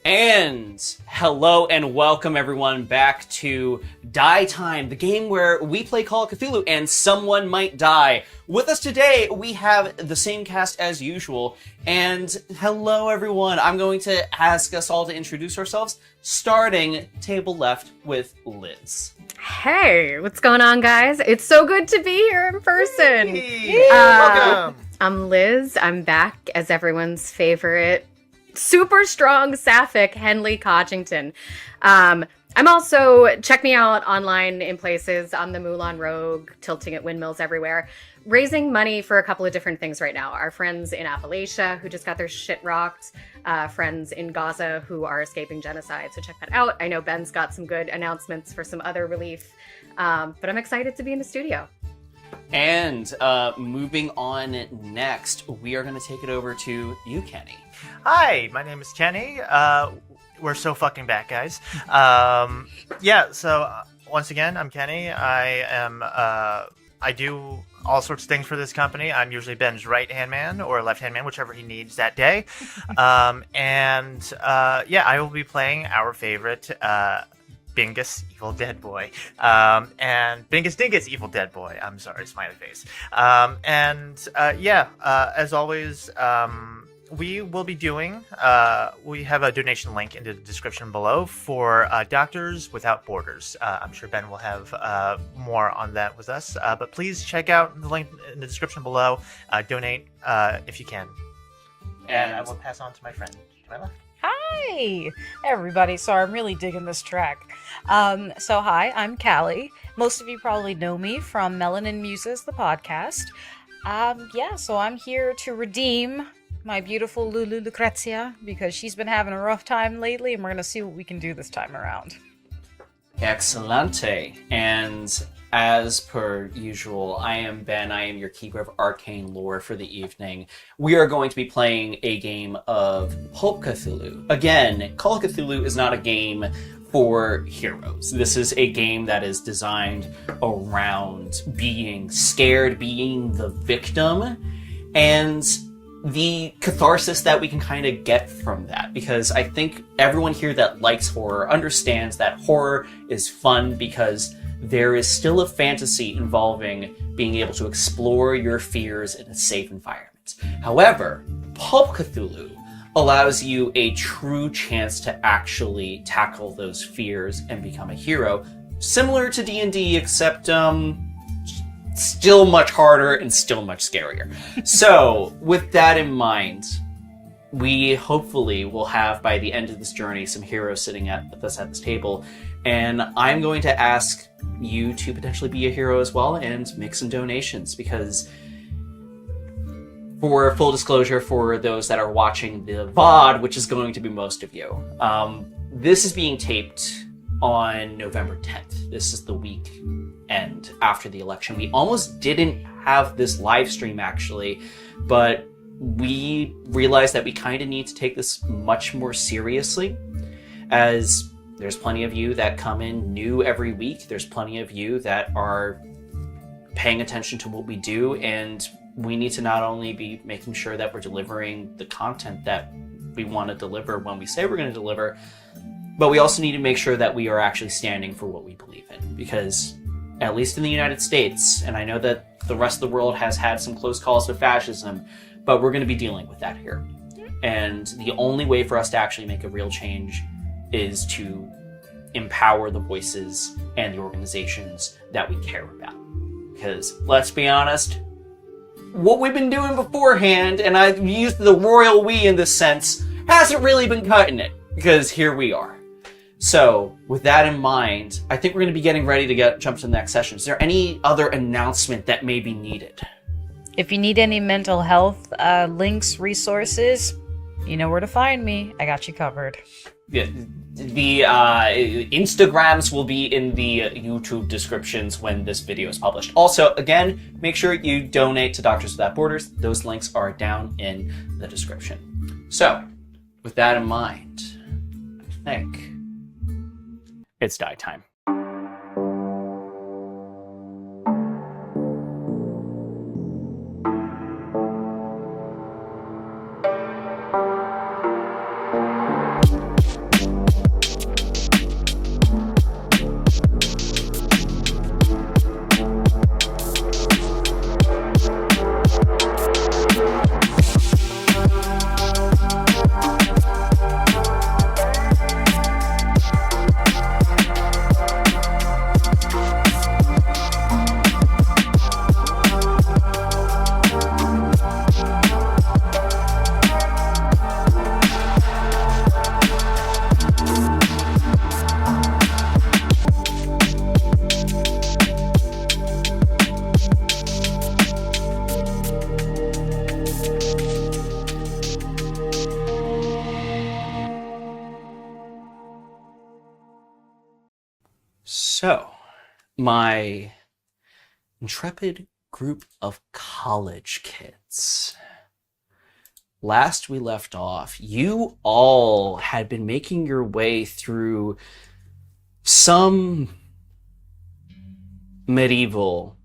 And hello and welcome everyone back to Die Time, the game where we play Call of Cthulhu and someone might die. With us today, we have the same cast as usual. And hello everyone, I'm going to ask us all to introduce ourselves, starting table left with Liz. Hey, what's going on, guys? It's so good to be here in person. Hey. Welcome. I'm Liz. I'm back as everyone's favorite super strong sapphic Henley Codgington. I'm also, check me out online in places. I'm the Moulin Rogue, tilting at windmills everywhere, raising money for a couple of different things right now. Our friends in Appalachia who just got their shit rocked, friends in Gaza who are escaping genocide. So check that out. I know Ben's got some good announcements for some other relief, but I'm excited to be in the studio. And moving on next, we are going to take it over to you, Kenny. Hi, my name is Kenny. We're so fucking back, guys. Once again, I'm Kenny. I do all sorts of things for this company. I'm usually Ben's right-hand man or left-hand man, whichever he needs that day. I will be playing our favorite Bingus, Evil Dead Boy. And Bingus Dingus, Evil Dead Boy. I'm sorry, smiley face. As always, we will be doing, we have a donation link in the description below for Doctors Without Borders. I'm sure Ben will have more on that with us, but please check out the link in the description below. Donate if you can. And I will pass on to my friend to my left. Hi, everybody. Sorry, I'm really digging this track. Hi, I'm Callie. Most of you probably know me from Melanin Muses, the podcast. So I'm here to redeem my beautiful LuLu Lucrezia because she's been having a rough time lately, and we're going to see what we can do this time around. Excellente. And as per usual, I am Ben. I am your keeper of arcane lore for the evening. We are going to be playing a game of Call of Cthulhu. Again, Call of Cthulhu is not a game for heroes. This is a game that is designed around being scared, being the victim, and the catharsis that we can kind of get from that. Because I think everyone here that likes horror understands that horror is fun because there is still a fantasy involving being able to explore your fears in a safe environment. However, Call of Cthulhu allows you a true chance to actually tackle those fears and become a hero, similar to D&D, except still much harder and still much scarier. So, with that in mind, we hopefully will have, by the end of this journey, some heroes sitting with us at this table, and I'm going to ask you to potentially be a hero as well and make some donations, because for full disclosure for those that are watching the VOD, which is going to be most of you, this is being taped on November 10th. This is the week end after the election. We almost didn't have this live stream actually, but we realized that we kind of need to take this much more seriously, as there's plenty of you that come in new every week. There's plenty of you that are paying attention to what we do, and we need to not only be making sure that we're delivering the content that we want to deliver when we say we're going to deliver, but we also need to make sure that we are actually standing for what we believe in. Because, at least in the United States, and I know that the rest of the world has had some close calls with fascism, but we're going to be dealing with that here. And the only way for us to actually make a real change is to empower the voices and the organizations that we care about. Because, let's be honest, what we've been doing beforehand, and I've used the royal we in this sense, hasn't really been cutting it. Because here we are. So, with that in mind, I think we're going to be getting ready to jump to the next session. Is there any other announcement that may be needed? If you need any mental health links, resources, you know where to find me. I got you covered. Yeah, the Instagrams will be in the YouTube descriptions when this video is published. Also, again, make sure you donate to Doctors Without Borders. Those links are down in the description. So, with that in mind, I think it's die time. So, my intrepid group of college kids. Last we left off, you all had been making your way through some medieval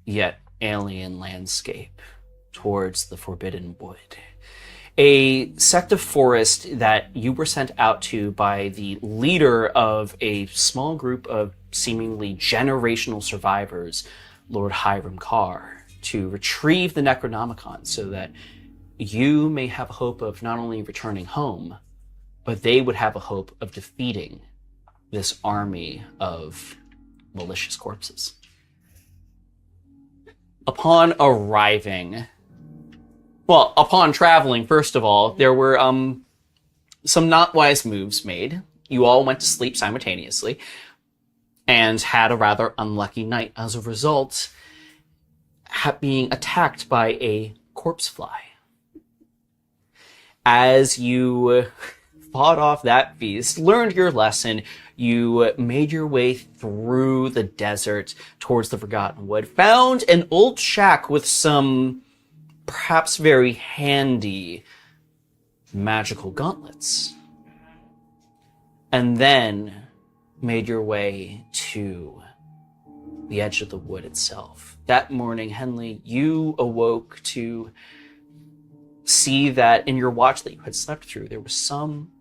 yet alien landscape towards the Forbidden Wood. A sect of forest that you were sent out to by the leader of a small group of seemingly generational survivors, Lord Hiram Carr, to retrieve the Necronomicon so that you may have a hope of not only returning home, but they would have a hope of defeating this army of malicious corpses. Upon traveling, first of all, there were some not wise moves made. You all went to sleep simultaneously and had a rather unlucky night as a result, being attacked by a corpse fly. As you fought off that beast, learned your lesson, you made your way through the desert towards the Forgotten Wood, found an old shack with some perhaps very handy magical gauntlets, and then made your way to the edge of the wood itself. That morning, Henley, you awoke to see that in your watch that you had slept through, there was some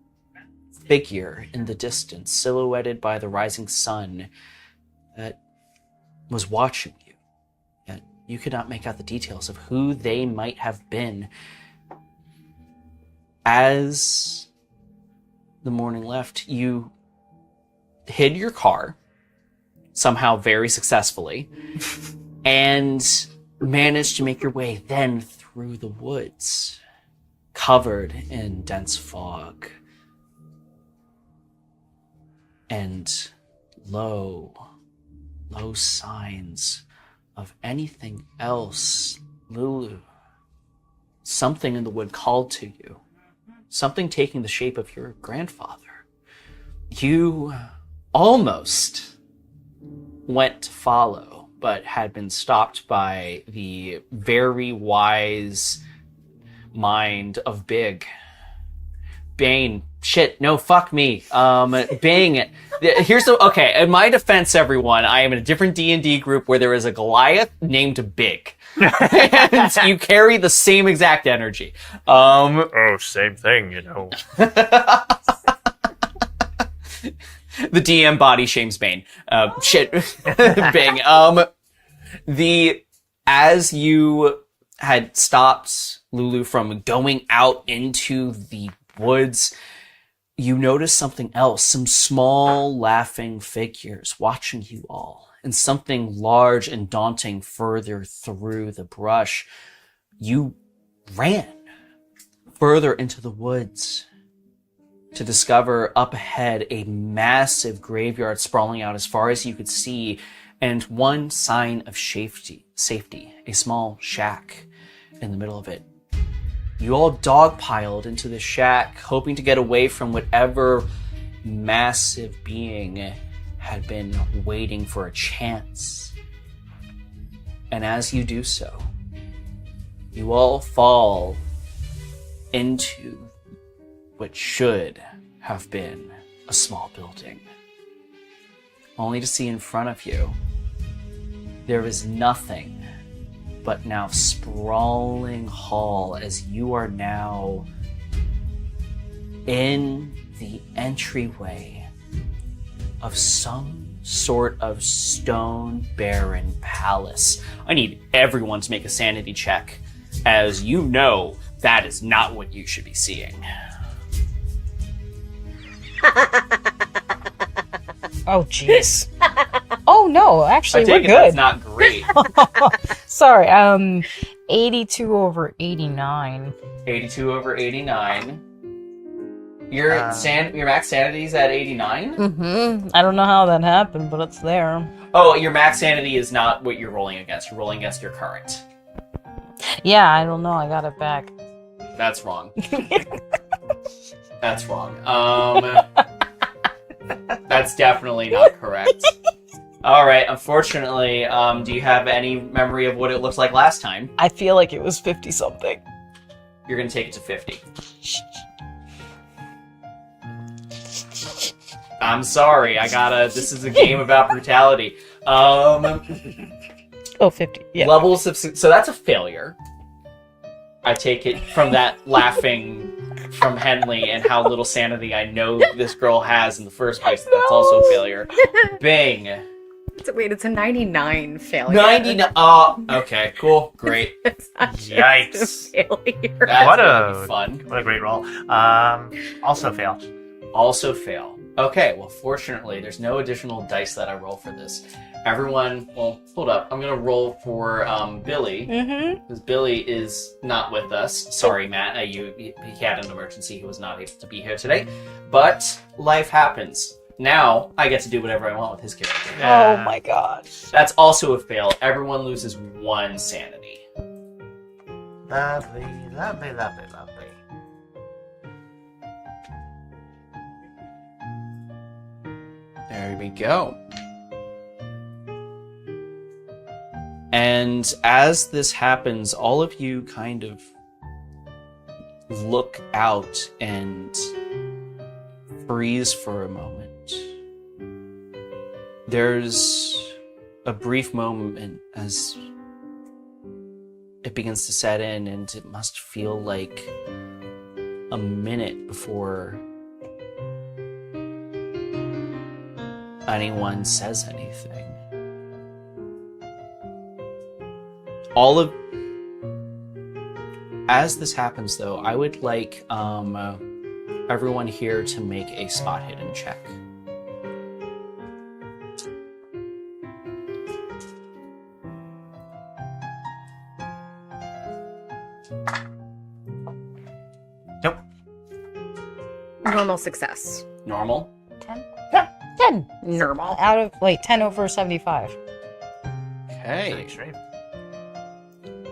figure in the distance, silhouetted by the rising sun, that was watching you. Yet you could not make out the details of who they might have been. As the morning left, you hid your car, somehow very successfully, and managed to make your way then through the woods, covered in dense fog, and low signs of anything else. LuLu, something in the wood called to you, something taking the shape of your grandfather. You almost went to follow, but had been stopped by the very wise mind of Bane. Shit, no, fuck me. Bang. Okay, in my defense, everyone, I am in a different D&D group where there is a Goliath named Big. And you carry the same exact energy. Same thing, you know. The DM body shames Bane. Shit. Bang. As you had stopped LuLu from going out into the woods, you notice something else, some small laughing figures watching you all, and something large and daunting further through the brush. You ran further into the woods to discover up ahead a massive graveyard sprawling out as far as you could see, and one sign of safety, a small shack in the middle of it. You all dogpiled into the shack, hoping to get away from whatever massive being had been waiting for a chance. And as you do so, you all fall into what should have been a small building, only to see in front of you there is nothing but now sprawling hall, as you are now in the entryway of some sort of stone barren palace. I need everyone to make a sanity check, as you know that is not what you should be seeing. Oh, jeez. Oh, no, actually, I take we're it good. that's not great. Sorry, 82 over 89. 82 over 89. Your max sanity is at 89? Mm-hmm. I don't know how that happened, but it's there. Oh, your max sanity is not what you're rolling against. You're rolling against your current. Yeah, I don't know. I got it back. That's wrong. That's wrong. That's definitely not correct. All right. Unfortunately, do you have any memory of what it looked like last time? I feel like it was 50-something. You're going to take it to 50. I'm sorry. This is a game about brutality. Oh, 50. Yeah. Levels of... So that's a failure. I take it from that laughing from Henley and how little sanity I know this girl has in the first place. That's also a failure. Bang. Wait, it's a 99 failure. 99. Okay, cool. Great. It's not Yikes. just a failure. That's What gonna a- be fun. What a great roll. Also fail. Also fail. Okay, well, fortunately, there's no additional dice that I roll for this. Everyone, well, hold up. I'm going to roll for Billy, because Billy is not with us. Sorry, Matt. He had an emergency. He was not able to be here today. But life happens. Now, I get to do whatever I want with his character. Oh my gosh. That's also a fail. Everyone loses 1 sanity. Lovely, lovely, lovely, lovely. There we go. And as this happens, all of you kind of look out and freeze for a moment. There's a brief moment as it begins to set in, and it must feel like a minute before anyone says anything. As this happens, though, I would like everyone here to make a spot hidden check. Nope. Normal success. Normal. 10. Normal. 10 over 75. Okay. Pretty extreme.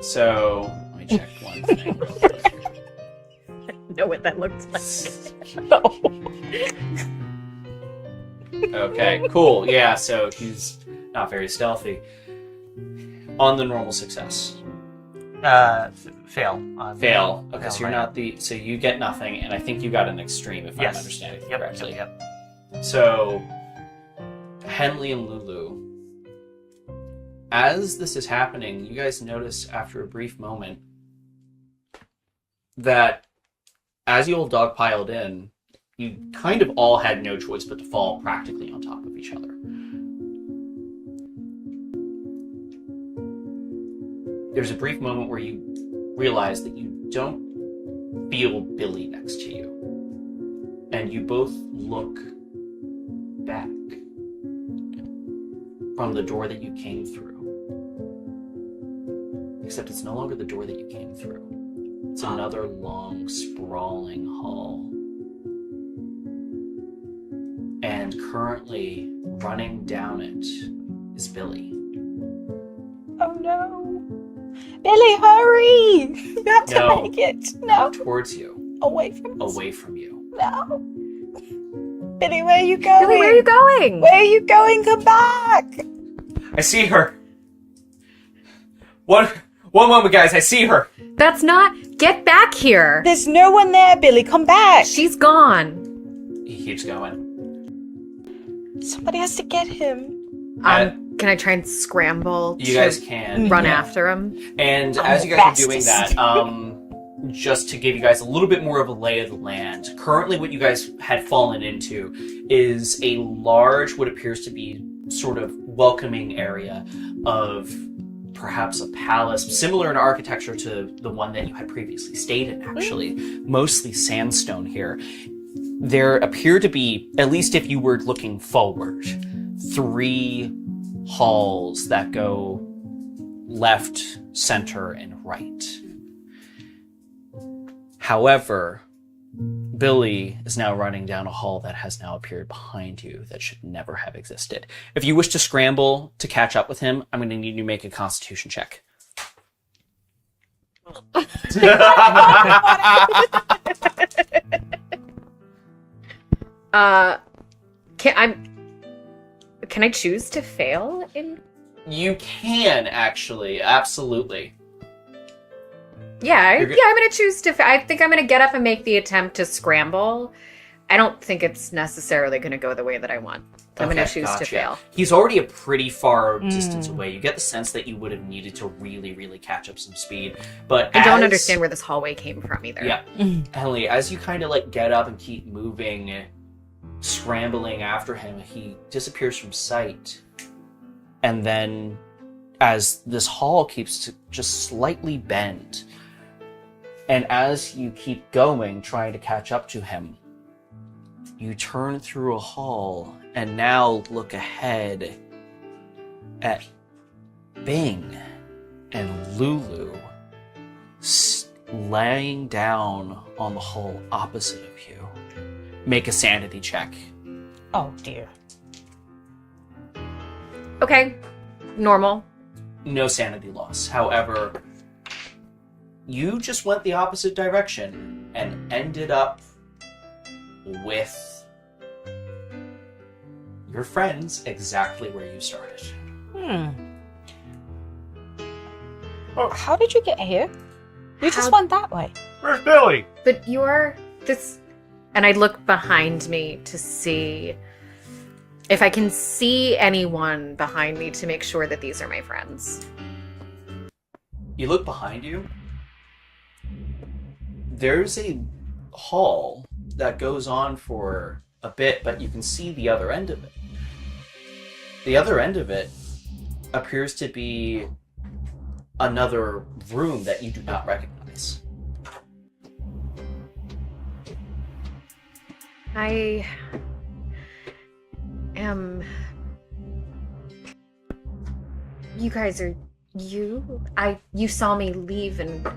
So let me check one thing. Know what that looks like. Okay, cool. Yeah, so he's not very stealthy. On the normal success. Fail. Fail. Okay, Fail, so you're right. not the... So you get nothing, and I think you got an extreme, if I'm Yes. understanding Yep, correctly. yep. So, Henley and LuLu, as this is happening, you guys notice after a brief moment that as you all dogpiled in, you kind of all had no choice but to fall practically on top of each other. There's a brief moment where you realize that you don't feel Billy next to you. And you both look back from the door that you came through. Except it's no longer the door that you came through. It's another long, sprawling hall. And currently running down it is Billy. Oh no. Billy, hurry! You have to No. make it. No. Towards you. Away from us. Away from you. No. Billy, where are you going? Billy, where are you going? Where are you going? Come back! I see her. One moment, guys. I see her. That's not... Get back here! There's no one there, Billy. Come back! She's gone. He keeps going. Somebody has to get him. Can I try and scramble You to guys can. run Yeah. after him? And I'm as you guys are doing fastest. that, just to give you guys a little bit more of a lay of the land, currently what you guys had fallen into is a large, what appears to be sort of welcoming area of perhaps a palace, similar in architecture to the one that you had previously stayed in, actually. Mostly sandstone here. There appear to be, at least if you were looking forward, 3 halls that go left, center, and right. However, Billy is now running down a hall that has now appeared behind you that should never have existed. If you wish to scramble to catch up with him, I'm going to need you to make a constitution check. Can I choose to fail in? You can, actually. Absolutely. Yeah, I'm gonna choose to. I think I'm gonna get up and make the attempt to scramble. I don't think it's necessarily gonna go the way that I want. I'm gonna choose to fail. He's already a pretty far distance away. You get the sense that you would have needed to really, really catch up some speed. But I don't understand where this hallway came from either. Yeah. Henley, as you kind of like get up and keep moving, scrambling after him, he disappears from sight. And then as this hall keeps to just slightly bend, and as you keep going, trying to catch up to him, you turn through a hall and now look ahead at Bing and LuLu laying down on the hall opposite of you. Make a sanity check. Oh, dear. Okay. Normal. No sanity loss. However, you just went the opposite direction and ended up with your friends exactly where you started. Well, how did you get here? You just went that way. Where's Billy? But you're this... And I look behind me to see if I can see anyone behind me to make sure that these are my friends. You look behind you. There's a hall that goes on for a bit, but you can see the other end of it. The other end of it appears to be another room that you do not recognize. I am... You guys are... You saw me leave and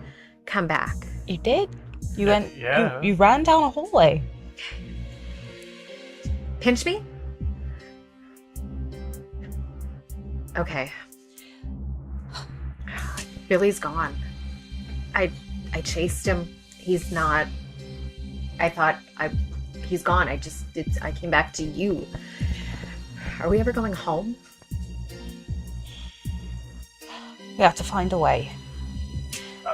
come back. You did? You went... Yeah. You ran down a hallway. Pinch me? Okay. Billy's gone. I chased him. He's not... I thought he's gone. I came back to you. Are we ever going home? We have to find a way.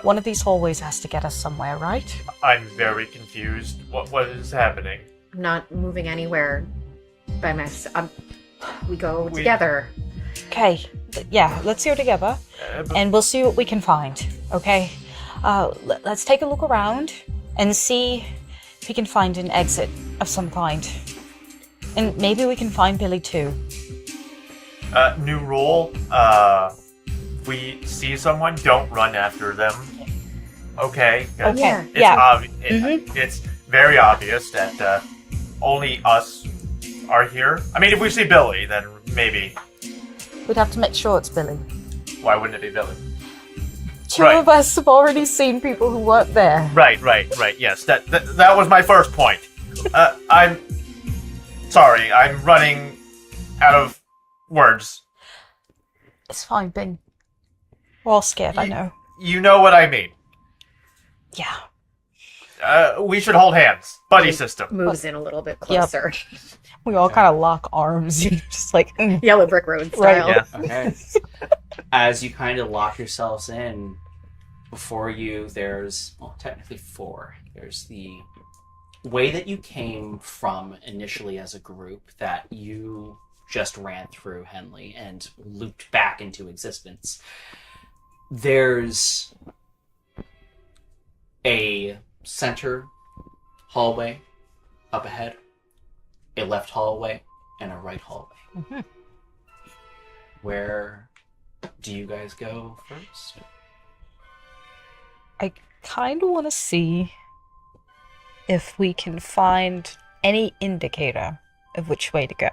One of these hallways has to get us somewhere, right? I'm very confused. What is happening? I'm not moving anywhere by myself. We go together. Okay, yeah, let's go together, and we'll see what we can find, okay? Let's take a look around and see if we can find an exit of some kind. And maybe we can find Billy too. New rule. If we see someone, don't run after them. Okay? Okay, It's yeah. It's very obvious that only us are here. I mean, if we see Billy, then maybe. We'd have to make sure it's Billy. Why wouldn't it be Billy? Two of us have already seen people who weren't there. Right. Yes, that was my first point. I'm sorry. I'm running out of words. It's fine, Bing. We're all scared, I know. You know what I mean. Yeah. We should hold hands. Buddy system. Moves in a little bit closer. We all kind of lock arms, just like... Yellow brick road style. Yeah. Okay. As you kind of lock yourselves in, before you, there's, well, technically four. There's the way that you came from initially as a group that you just ran through Henley and looped back into existence. There's a center hallway up ahead, a left hallway, and a right hallway. Mm-hmm. Where do you guys go first? I kind of want to see if we can find any indicator of which way to go.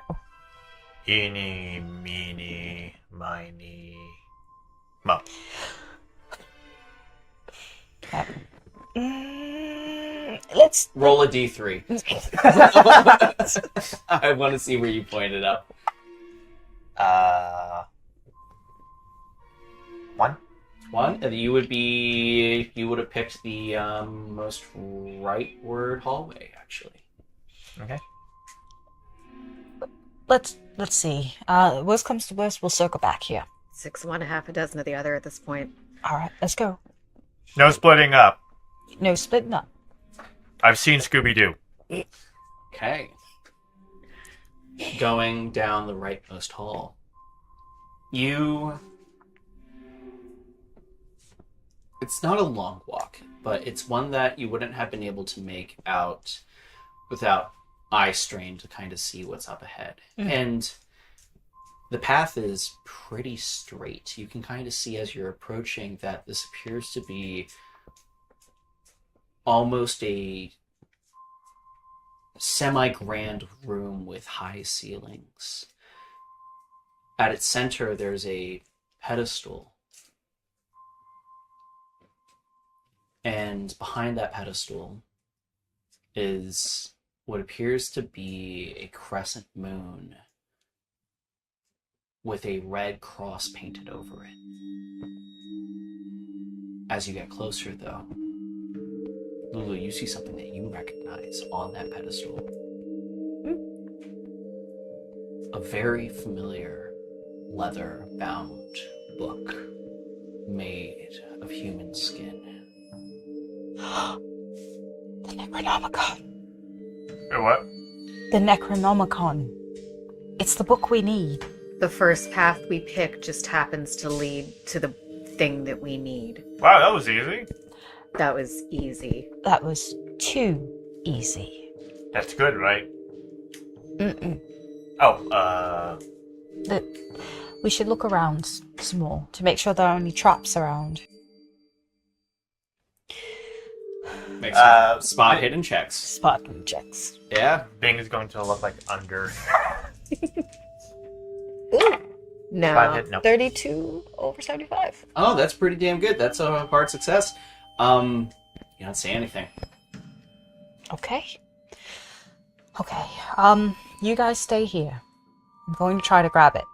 Eeny, meeny, miny, mo. Let's Roll a d3. I want to see where you pointed up. 1. 1? You would have picked the most rightward hallway, actually. Okay. let's let's see. Worst comes to worst, we'll circle back here. 6 of one, half a dozen of the other at this point. All right, let's go. No splitting up. No splitting up. I've seen Scooby-Doo. Okay. Going down the rightmost hall. It's not a long walk, but it's one that you wouldn't have been able to make out without eye strain to kind of see what's up ahead. And the path is pretty straight. You can kind of see as you're approaching that this appears to be almost a semi-grand room with high ceilings. At its center, there's a pedestal. And behind that pedestal is what appears to be a crescent moon with a red cross painted over it. As you get closer, though, Lulu, you see something that you recognize on that pedestal. A very familiar leather-bound book made of human skin. The Necronomicon. What? The Necronomicon. It's the book we need. The first path we pick just happens to lead to the thing that we need. Wow, that was easy. That was easy. That was too easy. That's good, right? Mm-mm. Oh, We should look around some more to make sure there are any traps around. Make some spot hidden checks. Spot checks. Yeah. Bing is going to look like under. No. 5 hit, no. 32 over 75. Oh, that's pretty damn good. That's a hard success. You don't say anything. Okay. Okay. You guys stay here. I'm going to try to grab it.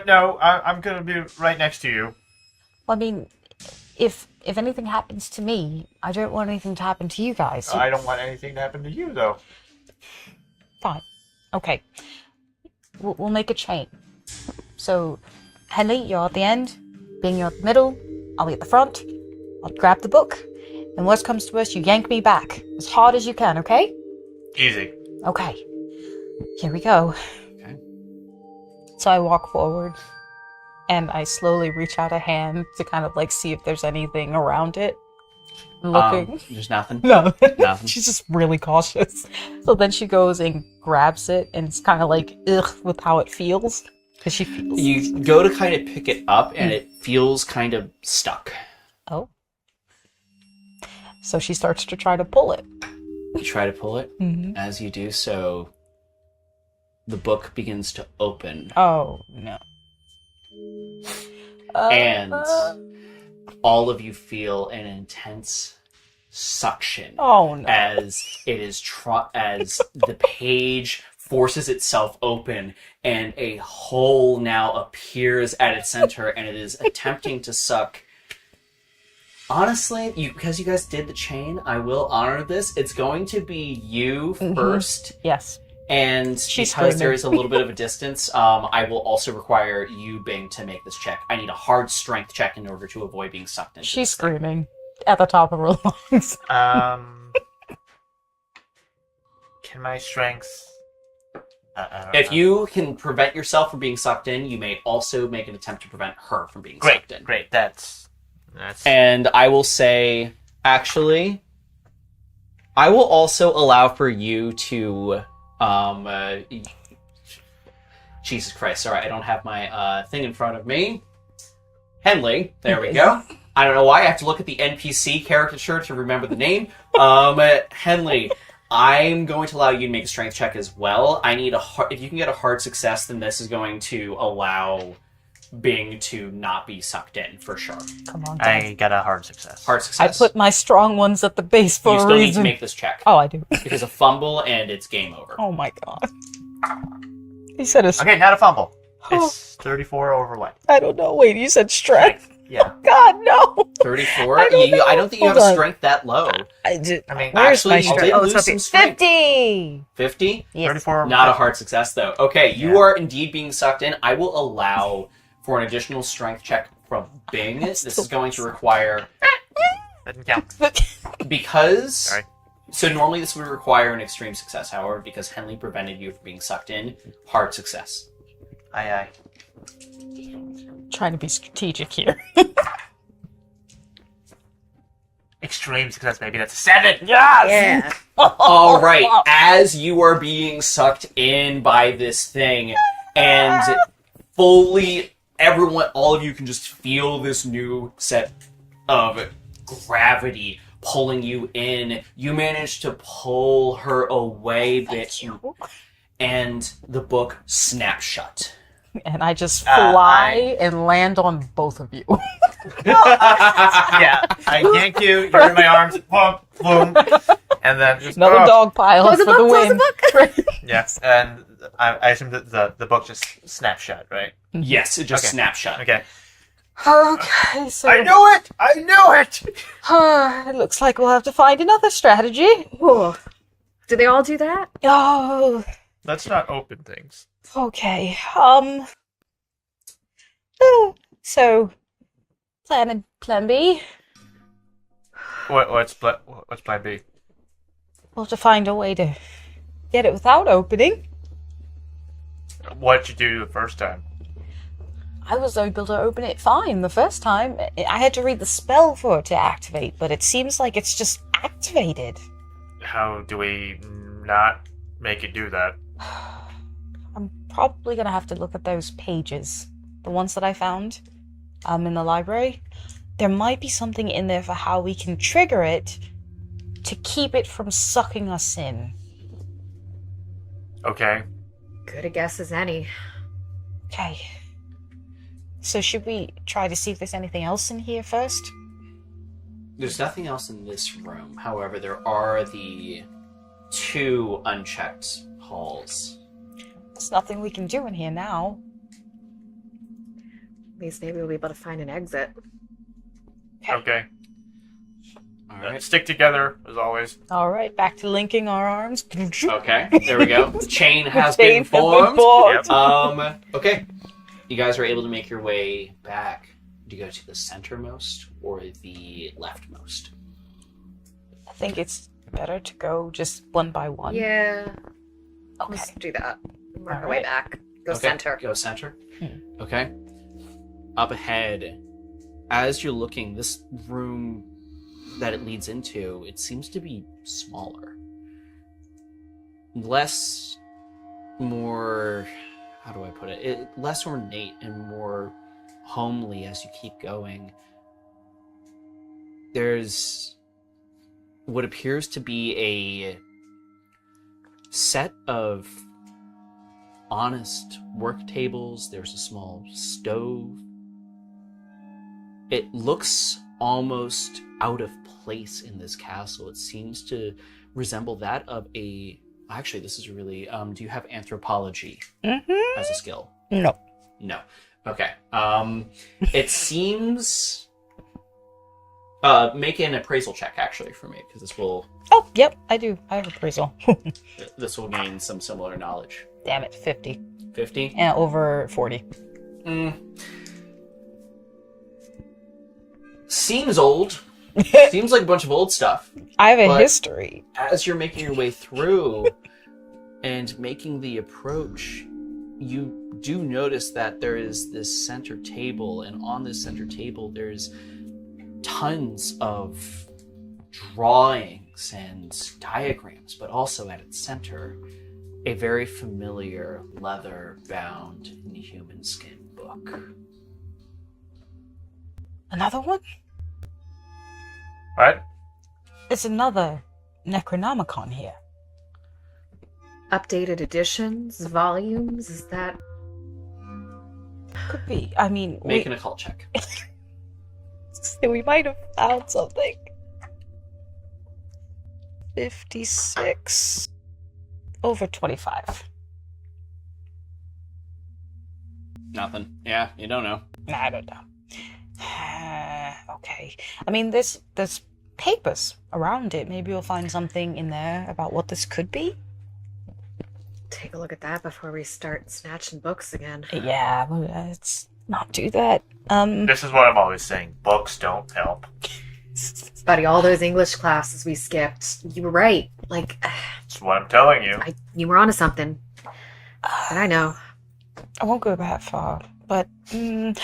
No, I'm going to be right next to you. I mean, if anything happens to me, I don't want anything to happen to you guys. I don't want anything to happen to you, though. Fine. Okay. We'll make a chain. So, Henley, you're at the end. Bing, you're at the middle. I'll be at the front. I'll grab the book. And worst comes to worst, you yank me back. As hard as you can, okay? Easy. Okay. Here we go. Okay. So I walk forward. And I slowly reach out a hand to kind of like see if there's anything around it. Looking. There's nothing. No. Nothing. She's just really cautious. So then she goes and grabs it, and it's kind of like, ugh, with how it feels. Because she feels... You go to kind of pick it up, and it feels kind of stuck. Oh. So she starts to try to pull it. You try to pull it. Mm-hmm. As you do so, the book begins to open. Oh, no. And all of you feel an intense suction. Oh, no. As it is as the page forces itself open and a hole now appears at its center and it is attempting to suck. Honestly, because you guys did the chain, I will honor this. It's going to be you first. Yes. And She's because there screaming. is a little bit of a distance, I will also require you, Bing, to make this check. I need a hard strength check in order to avoid being sucked into She's this thing. screaming at the top of her lungs. Can my strength... If you can prevent yourself from being sucked in, you may also make an attempt to prevent her from being sucked in. Great, that's... And I will say, actually, I will also allow for you to... Jesus Christ, sorry, I don't have my thing in front of me. Henley, there we go. I don't know why I have to look at the NPC caricature to remember the name. Henley, I'm going to allow you to make a strength check as well. I need if you can get a hard success, then this is going to allow Bing to not be sucked in, for sure. Come on, guys. I got a hard success. Hard I success. put my strong ones at the base for You a still need to reason. make this check. Oh, I do. Because a fumble and it's game over. Oh my god. He said it's... Okay, not a fumble. It's 34 over what? I don't know. Wait, you said strength? Yeah. God, no. 34? I don't know. I don't think you have Hold a on. strength that low. I mean, Where's Actually, my you strength? did Oh, it's lose some strength. 50. 50? Yes. 34. Not a hard success, though. Okay, you Yeah. are indeed being sucked in. I will allow for an additional strength check from Bing. This is going to require... Doesn't count. Because... Sorry. So normally this would require an extreme success, however, because Henley prevented you from being sucked in, hard success. Aye. Trying to be strategic here. Extreme success, maybe. That's a 7. Yes. Yeah. All right, as you are being sucked in by this thing, and fully everyone, all of you can just feel this new set of gravity pulling you in. You manage to pull her away a bit, and the book snaps shut. And I just fly and land on both of you. Yeah, I yank you. You're in my arms. Boom, boom, and then just, Another dog pile Close the for book, the close win. the book. Yes, and I assume that the book just snaps shut, right? Yes, it just Okay. snaps shut. Okay. Okay, so I knew it. I knew it. it looks like we'll have to find another strategy. Oh. Do they all do that? Oh, Let's not open things. okay. So, plan B. What's plan B? We'll have to find a way to get it without opening. What'd you do the first time? I was able to open it fine the first time. I had to read the spell for it to activate, but it seems like it's just activated. How do we not make it do that? I'm probably gonna have to look at those pages, the ones that I found in the library. There might be something in there for how we can trigger it to keep it from sucking us in. Okay. Good a guess as any. Okay. So should we try to see if there's anything else in here first? There's nothing else in this room. However, there are the 2 unchecked halls. There's nothing we can do in here now. At least maybe we'll be able to find an exit. Okay. All right. Stick together as always. All right, back to linking our arms. Okay, there we go. The chain has Chain been formed. Yep. Okay. You guys are able to make your way back. Do you go to the centermost or the leftmost? I think it's better to go just one by one. Yeah. Okay. Let's do that. Work our All way right. back. Go Okay, center. Go center. Hmm. Okay. Up ahead, as you're looking, this room that it leads into, it seems to be smaller. More, how do I put it? Less ornate and more homely as you keep going. There's what appears to be a set of honest work tables. There's a small stove. It looks almost out of place in this castle. It seems to resemble that of a... Actually, this is really... do you have anthropology as a skill? No. No. Okay. It seems... make an appraisal check, actually, for me, because this will... Oh, yep, I do. I have appraisal. This will gain some similar knowledge. Damn it, 50. 50? And over 40. Seems old. Seems like a bunch of old stuff. I have a But- history. As you're making your way through and making the approach, you do notice that there is this center table, and on this center table there's tons of drawings and diagrams, but also at its center, a very familiar leather-bound inhuman skin book. Another one? What? There's another Necronomicon here. Updated editions, volumes, is that... Could be. I mean, Make an occult check. we might have found something. 56. Over 25. Nothing. Yeah, you don't know. I don't know. Okay. I mean, there's papers around it. Maybe we'll find something in there about what this could be. Take a look at that before we start snatching books again. Yeah, let's not do that. This is what I'm always saying. Books don't help. Buddy, all those English classes we skipped, you were right. Like, That's what I'm telling you. you were onto something. And I know. I won't go that far, but can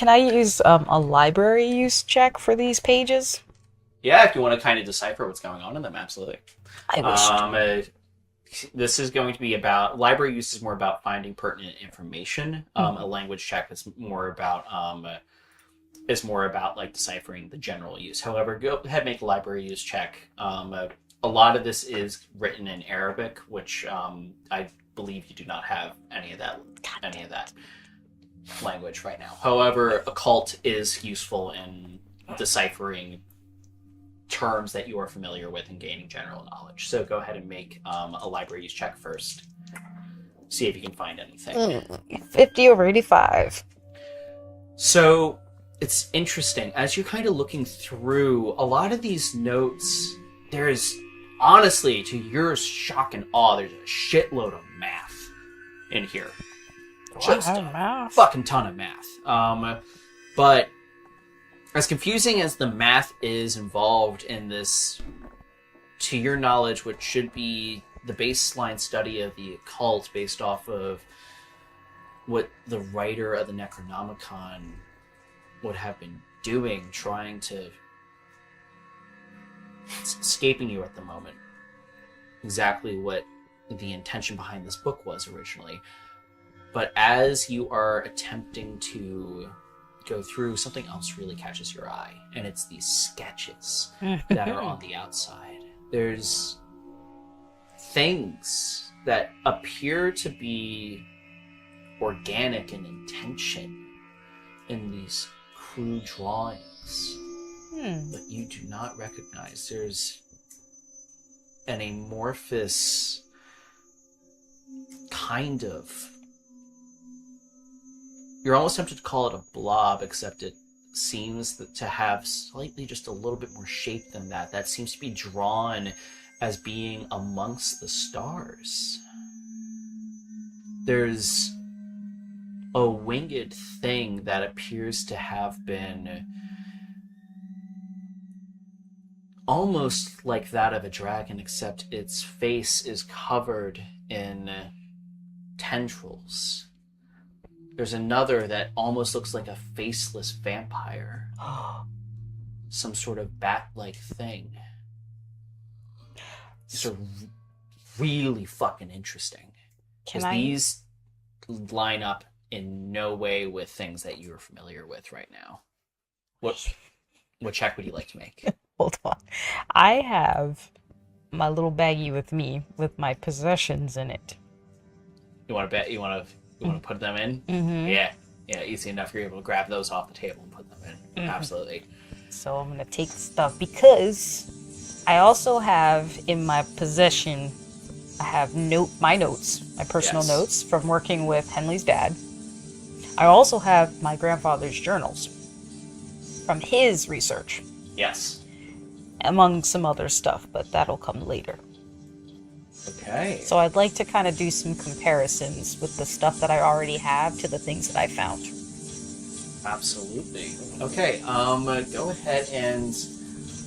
I use a library use check for these pages? Yeah, if you want to kind of decipher what's going on in them, absolutely. I wish. This is going to be about library use is more about finding pertinent information. A language check is more about like deciphering the general use. However, go ahead and make a library use check. A lot of this is written in Arabic, which I believe you do not have any of that language right now. However, occult is useful in deciphering terms that you are familiar with and gaining general knowledge. So go ahead and make a library use check first. See if you can find anything. 50 over 85. So it's interesting. As you're kind of looking through a lot of these notes, there's honestly, to your shock and awe, there's a shitload of math in here. Just a fucking ton of math. But as confusing as the math is involved in this, to your knowledge, what should be the baseline study of the occult based off of what the writer of the Necronomicon would have been doing, trying to... It's escaping you at the moment. Exactly what the intention behind this book was originally. But as you are attempting to go through, something else really catches your eye, and it's these sketches that are on the outside. There's things that appear to be organic in intention in these crude drawings, but you do not recognize. There's an amorphous kind of... You're almost tempted to call it a blob, except it seems to have slightly just a little bit more shape than that. That seems to be drawn as being amongst the stars. There's a winged thing that appears to have been almost like that of a dragon, except its face is covered in tendrils. There's another that almost looks like a faceless vampire. Some sort of bat-like thing. These are really fucking interesting. Because these line up in no way with things that you are familiar with right now. What check would you like to make? Hold on. I have my little baggie with me with my possessions in it. You want to bet? You want to put them in? Mm-hmm. Yeah, easy enough. You're able to grab those off the table and put them in. Mm-hmm. Absolutely. So I'm going to take the stuff because I also have in my possession, I have my personal notes from working with Henley's dad. I also have my grandfather's journals from his research. Yes. Among some other stuff, but that'll come later. Okay. So I'd like to kind of do some comparisons with the stuff that I already have to the things that I found. Absolutely. Okay, go ahead and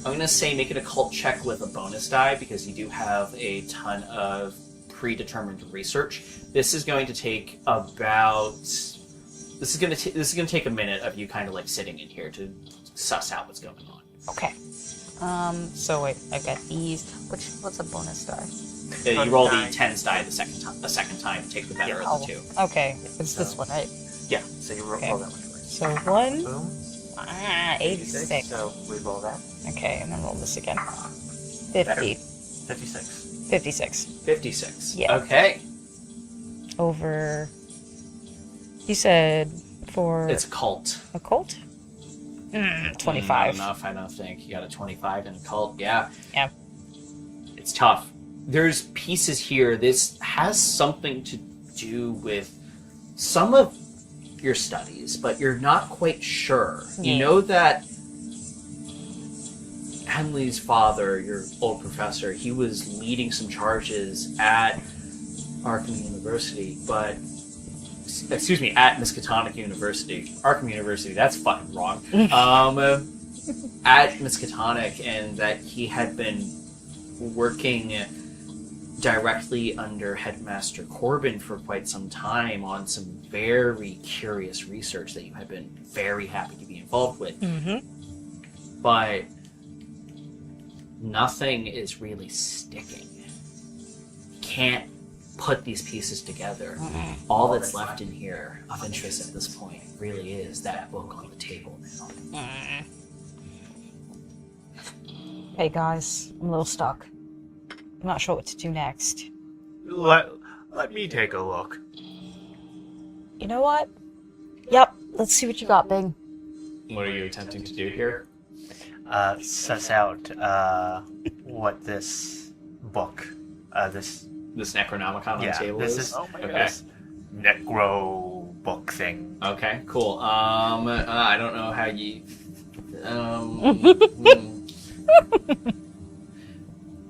I'm going to say make it a occult check with a bonus die because you do have a ton of predetermined research. This is going to take about... This is going to take a minute of you kind of like sitting in here to suss out what's going on. Okay. So wait, I got these. What's a bonus die? You roll the 10s die the second time. Take the better of the two. Okay, it's this one, right? Yeah. So you roll that one first. So 1. Boom. 86. So we roll that. Okay, and then roll this again. 50. Better. 56. 56. 56. Yeah. Okay. Over... You said for... It's occult. Occult? 25. Not enough, I don't think. You got a 25 in occult. Yeah. Yeah. It's tough. There's pieces here. This has something to do with some of your studies, but you're not quite sure. Yeah. You know that Henley's father, your old professor, he was leading some charges at Arkham University, but... Excuse me, at Miskatonic University. Arkham University, that's fucking wrong. At Miskatonic, and that he had been working directly under Headmaster Corbin for quite some time on some very curious research that you had been very happy to be involved with. But nothing is really sticking. You can't put these pieces together. All that's left in here of interest at this point really is that book on the table now. Hey guys, I'm a little stuck. I'm not sure what to do next. Let me take a look. You know what? Yep, let's see what you got, Bing. What are you attempting to do here? Suss out what this book, this Necronomicon on the table this is? this necro book thing. Okay, cool. I don't know how you...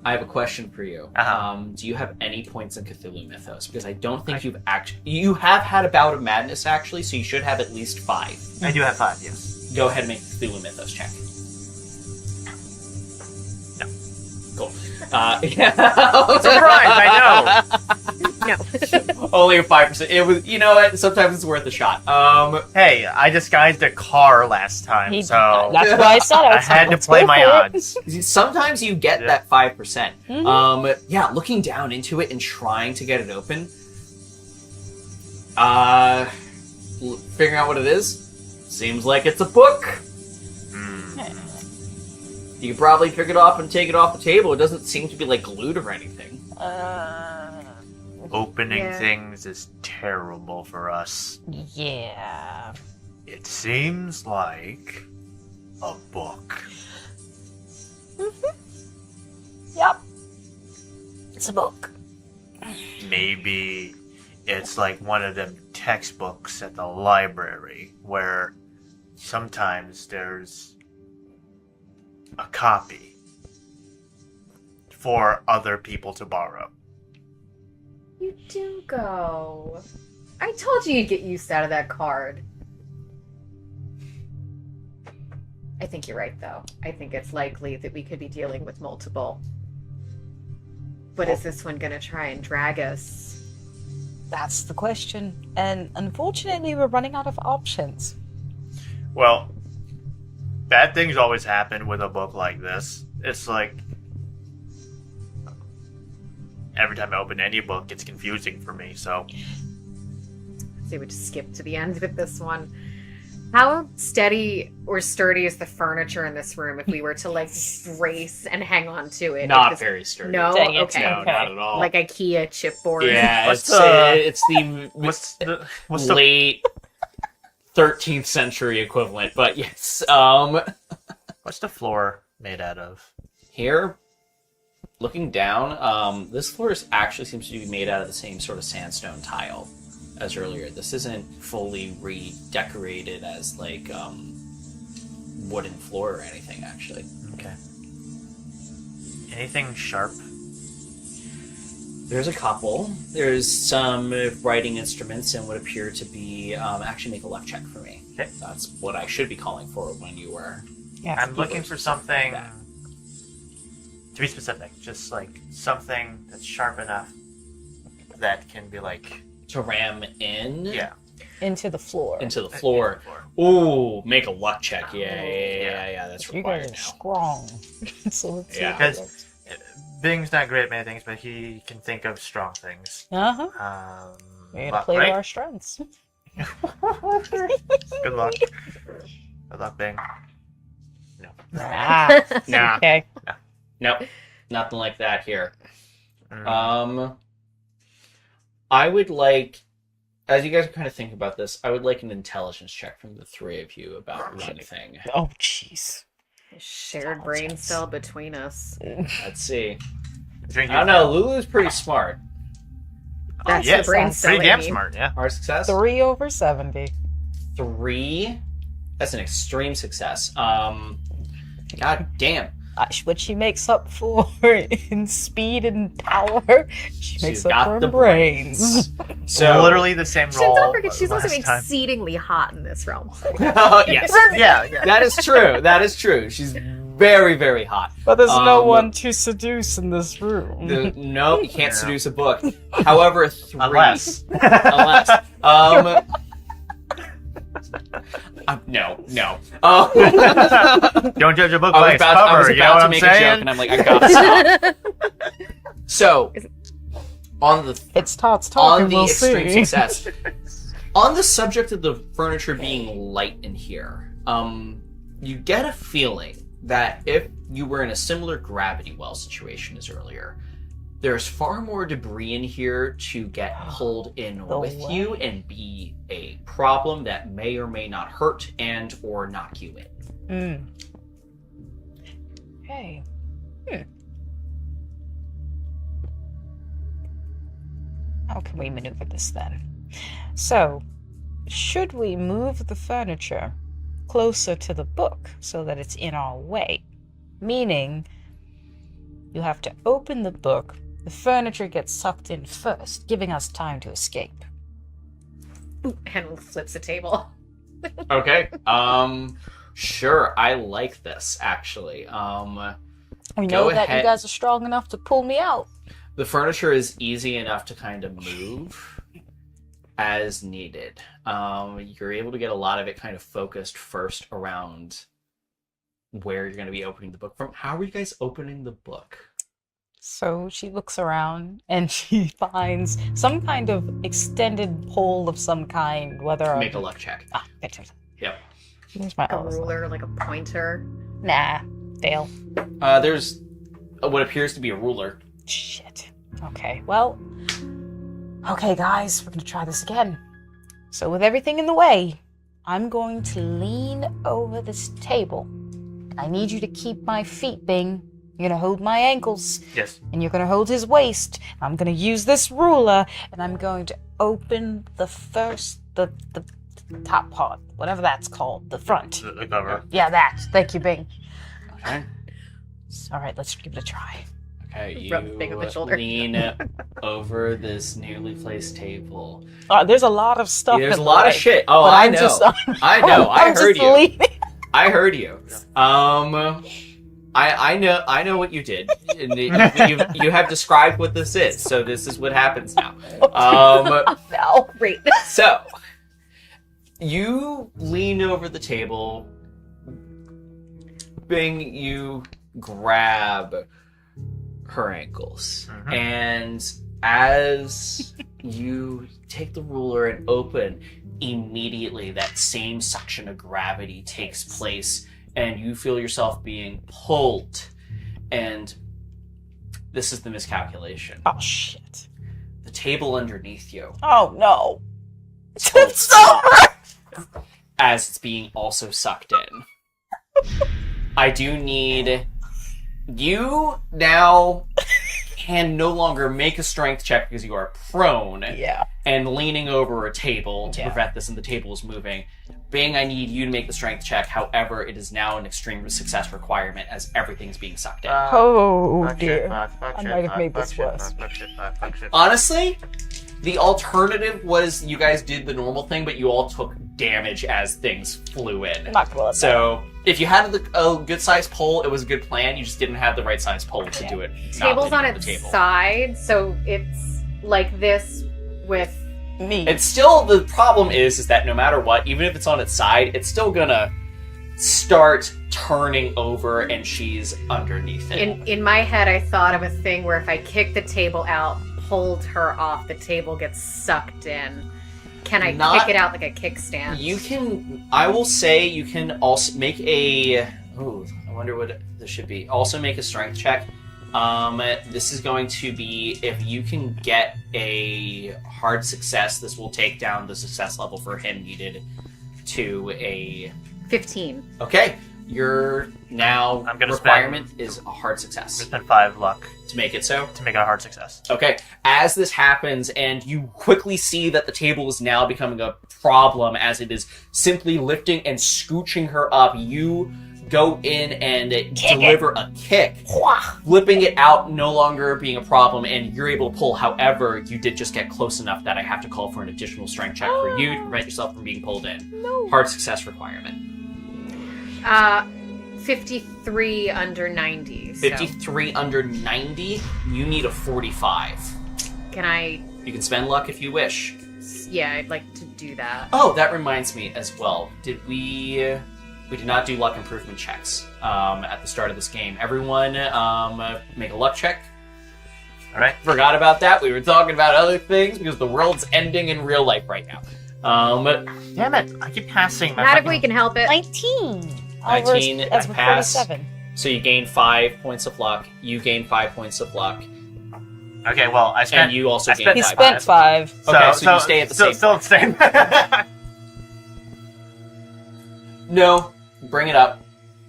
I have a question for you. Do you have any points in Cthulhu Mythos? Because I don't think you've actually... You have had a bout of madness, actually, so you should have at least 5. I do have 5, yes. Go ahead and make a Cthulhu Mythos check. No. Cool. Surprise, I No. Only a 5%. It was, you know what? Sometimes it's worth a shot. know. Hey, I disguised a car last time, so That's what I said. I had to play my odds. Sometimes you get that 5%. Yeah, looking down into it and trying to get it open. Figuring out what it is. Seems like it's a book. You could probably pick it up and take it off the table. It doesn't seem to be like glued or anything. Opening things is terrible for us. Yeah. It seems like a book. Yep. It's a book. Maybe it's like one of them textbooks at the library where sometimes there's a copy for other people to borrow. You do go. I told you you'd get used out of that card. I think you're right, though. I think it's likely that we could be dealing with multiple. But is this one going to try and drag us? That's the question. And unfortunately, we're running out of options. Well, bad things always happen with a book like this. It's like every time I open any book, it's confusing for me, so... So we just skip to the end with this one. How steady or sturdy is the furniture in this room if we were to, like, brace and hang on to it? Not very sturdy. No? Dang it. Okay. No, not at all. Like IKEA chipboard? Yeah, What's it's the What's the late 13th century equivalent, but yes. what's the floor made out of? Here, looking down, this floor actually seems to be made out of the same sort of sandstone tile as earlier. This isn't fully redecorated as like wooden floor or anything, actually. Okay. Anything sharp? There's a couple. There's some writing instruments and what appear to be actually make a luck check for me. Okay. That's what I should be calling for when you were. Yeah. I'm looking for something, to be specific, just like something that's sharp enough that can be like... To ram in? Yeah. Into the floor. Into the floor. Ooh, make a luck check. Yeah, that's You guys required are now. strong. So let's see. Yeah. Because Bing's not great at many things, but he can think of strong things. Uh-huh. We're gonna Luck, play to right? our strengths. Good luck. Good luck, Bing. No. Ah, Nah. okay. Nope. Nothing like that here. Mm. I would like, as you guys are kind of thinking about this, I would like an intelligence check from the three of you about one thing. Oh, jeez. Shared brain cell between us. Let's see. Drink I don't know, Lulu's pretty smart. That's yes, the brain sounds cell. pretty I damn mean. smart, yeah. Hard success? 3 over 70. 3? That's an extreme success. God damn. what she makes up for in speed and power, she makes She's up got for the in brains. So literally the same role. Don't forget, she's also last time. exceedingly hot in this realm. yes, Yeah. that is true. That is true. She's very, very hot. But there's no Um, one to seduce in this room. No, you can't Yeah. seduce a book. However, 3. Unless. Unless. No. Don't judge a book I by was its about, cover. I was You know about what to I'm make a joke, saying? and I'm like, I gotta stop. So, on the It starts talking, on the we'll extreme see. success, on the subject of the furniture being light in here, you get a feeling that if you were in a similar gravity well situation as earlier, there's far more debris in here to get pulled in No with way. you and be a problem that may or may not hurt and or knock you in. Okay. How can we maneuver this then? So, should we move the furniture closer to the book so that it's in our way? Meaning, you have to open the book, the furniture gets sucked in first, giving us time to escape. And flips a table. Okay. Sure. I like this actually. We Go know that ahead. you guys are strong enough to pull me out. The furniture is easy enough to kind of move as needed. You're able to get a lot of it kind of focused first around where you're going to be opening the book from. How are you guys opening the book? So she looks around and she finds some kind of extended pole of some kind, whether Make a luck check. better. Yep. Here's my A Al-Azif. ruler, like a pointer. Nah, fail. There's what appears to be a ruler. Shit. Okay, well. Okay, guys, we're gonna try this again. So, with everything in the way, I'm going to lean over this table. I need you to keep my feet, Bing. You're gonna hold my ankles, Yes. and you're gonna hold his waist. I'm gonna use this ruler, and I'm going to open the top part, whatever that's called, the front. The cover. Yeah, that. Thank you, Bing. Okay. All right, let's give it a try. Okay, Rub Bing on the shoulder. lean over this newly placed table. There's a lot of stuff. There's in a the lot way, of shit. Oh, but I I'm know. just- I know. I I'm heard just you. leaning. I heard you. I know what you did. And you have described what this is, so this is what happens now. No. Great. So you lean over the table. Bing, you grab her ankles, Mhm. and as you take the ruler and open, immediately that same suction of gravity takes place, and you feel yourself being pulled. And this is the miscalculation. Oh shit. The table underneath you, Oh no. It's so as it's being also sucked in. I do need you now can no longer make a strength check because you are prone Yeah. and leaning over a table to Yeah. prevent this, and the table is moving. Bing, I need you to make the strength check. However, it is now an extreme success requirement as everything's being sucked in. Oh dear. I might have made this worse. Honestly, the alternative was you guys did the normal thing, but you all took damage as things flew in. Not gonna let that. So if you had a good sized pole, it was a good plan. You just didn't have the right size pole to do it. not Table's on leaning its the table. side, so it's like this with. Me. It's still, the problem is that no matter what, even if it's on its side, it's still gonna start turning over, and she's underneath it. In my head, I thought of a thing where if I kick the table out, pulled her off, the table gets sucked in. Can I Not- kick it out like a kickstand? You can, I will say, you can also make a. Ooh, I wonder what this should be. Also make a strength check. This is going to be, if you can get a hard success, this will take down the success level for him needed to a. 15. Okay, your now I'm gonna requirement is a hard I'm success gonna spend 5 luck to make it so. to make it a hard success. Okay, as this happens, and you quickly see that the table is now becoming a problem as it is simply lifting and scooching her up, you go in and deliver a kick, flipping it out, no longer being a problem, and you're able to pull. However, you did just get close enough that I have to call for an additional strength check for you to prevent yourself from being pulled in. No. Hard success requirement. 53 under 90. So. 53 under 90, you need a 45. Can I... You can spend luck if you wish. Yeah, I'd like to do that. Oh, that reminds me as well. We did not do luck improvement checks at the start of this game. Everyone make a luck check. All right. Forgot about that. We were talking about other things because the world's ending in real life right now. Damn it! I keep passing. Not if we can help it. 19. 19, That's I pass. 47. So you gain 5 points of luck. You gain 5 points of luck. Okay, well, I spent... And you also gain 5. He spent 5. Okay, so you stay at the same Still the same. No, bring it up.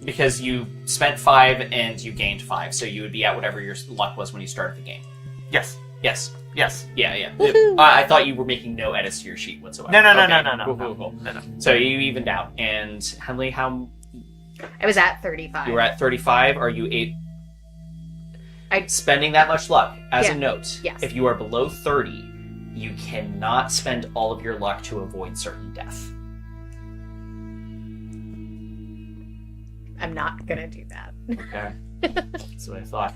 Because you spent 5 and you gained 5. So you would be at whatever your luck was when you started the game. Yes. Yes. Yes. Yeah. Woohoo. I thought you were making no edits to your sheet whatsoever. No. Cool. So you evened out. And Henley, how... I was at 35. You were at 35. Are you spending that much luck? As a note, Yes. if you are below 30, you cannot spend all of your luck to avoid certain death. I'm not gonna do that. Okay. That's what I thought.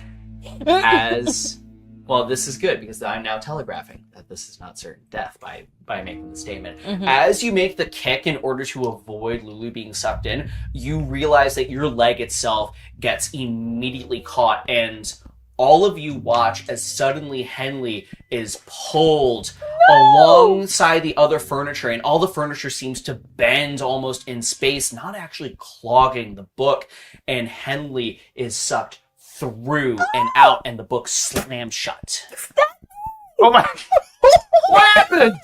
Well, this is good because I'm now telegraphing that this is not certain death by making the statement. Mhm. As you make the kick in order to avoid LuLu being sucked in, you realize that your leg itself gets immediately caught, and all of you watch as suddenly Henley is pulled alongside the other furniture, and all the furniture seems to bend almost in space, not actually clogging the book, and Henley is sucked through and out, and the book slams shut. Oh my... What happened?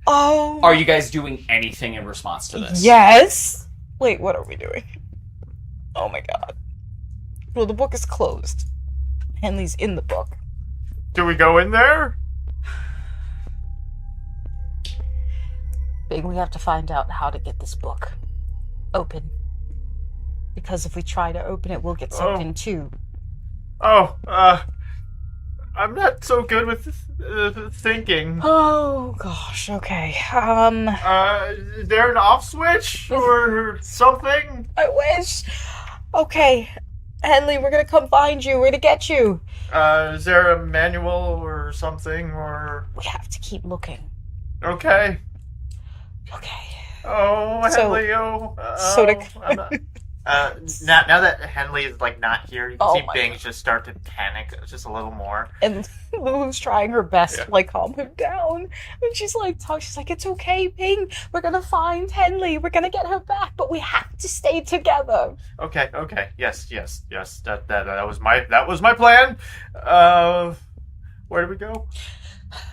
Oh. Are you guys doing anything in response to this? Yes. Wait, what are we doing? Oh my god. Well, the book is closed. Henley's in the book. Do we go in there? Big, we have to find out how to get this book open. Because if we try to open it, we'll get sucked in too. I'm not so good with thinking. Oh gosh, okay. Is there an off switch or something? I wish. Okay, Henley, we're gonna come find you. We're gonna get you. Is there a manual or something, or... We have to keep looking. Okay. Okay. Oh, So- Henley, I'm not... now that Henley is like not here, you can Oh see my Bing just start to panic just a little more. And Lulu's trying her best Yeah. to like calm him down. And she's like, it's okay, Bing. We're gonna find Henley. We're gonna get her back, but we have to stay together. Okay. Yes. That was my plan. Where do we go?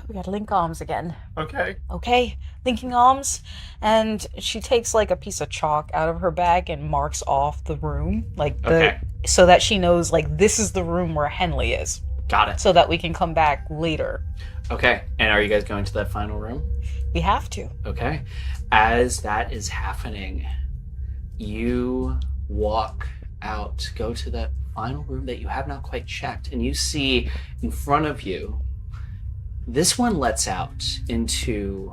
We gotta link arms again. Okay. Okay, linking arms. And she takes like a piece of chalk out of her bag and marks off the room, like Okay. so that she knows like this is the room where Henley is, Got it. so that we can come back later. Okay. And are you guys going to that final room? We have to. Okay. As that is happening, you walk out, go to that final room that you have not quite checked, and you see in front of you, this one lets out into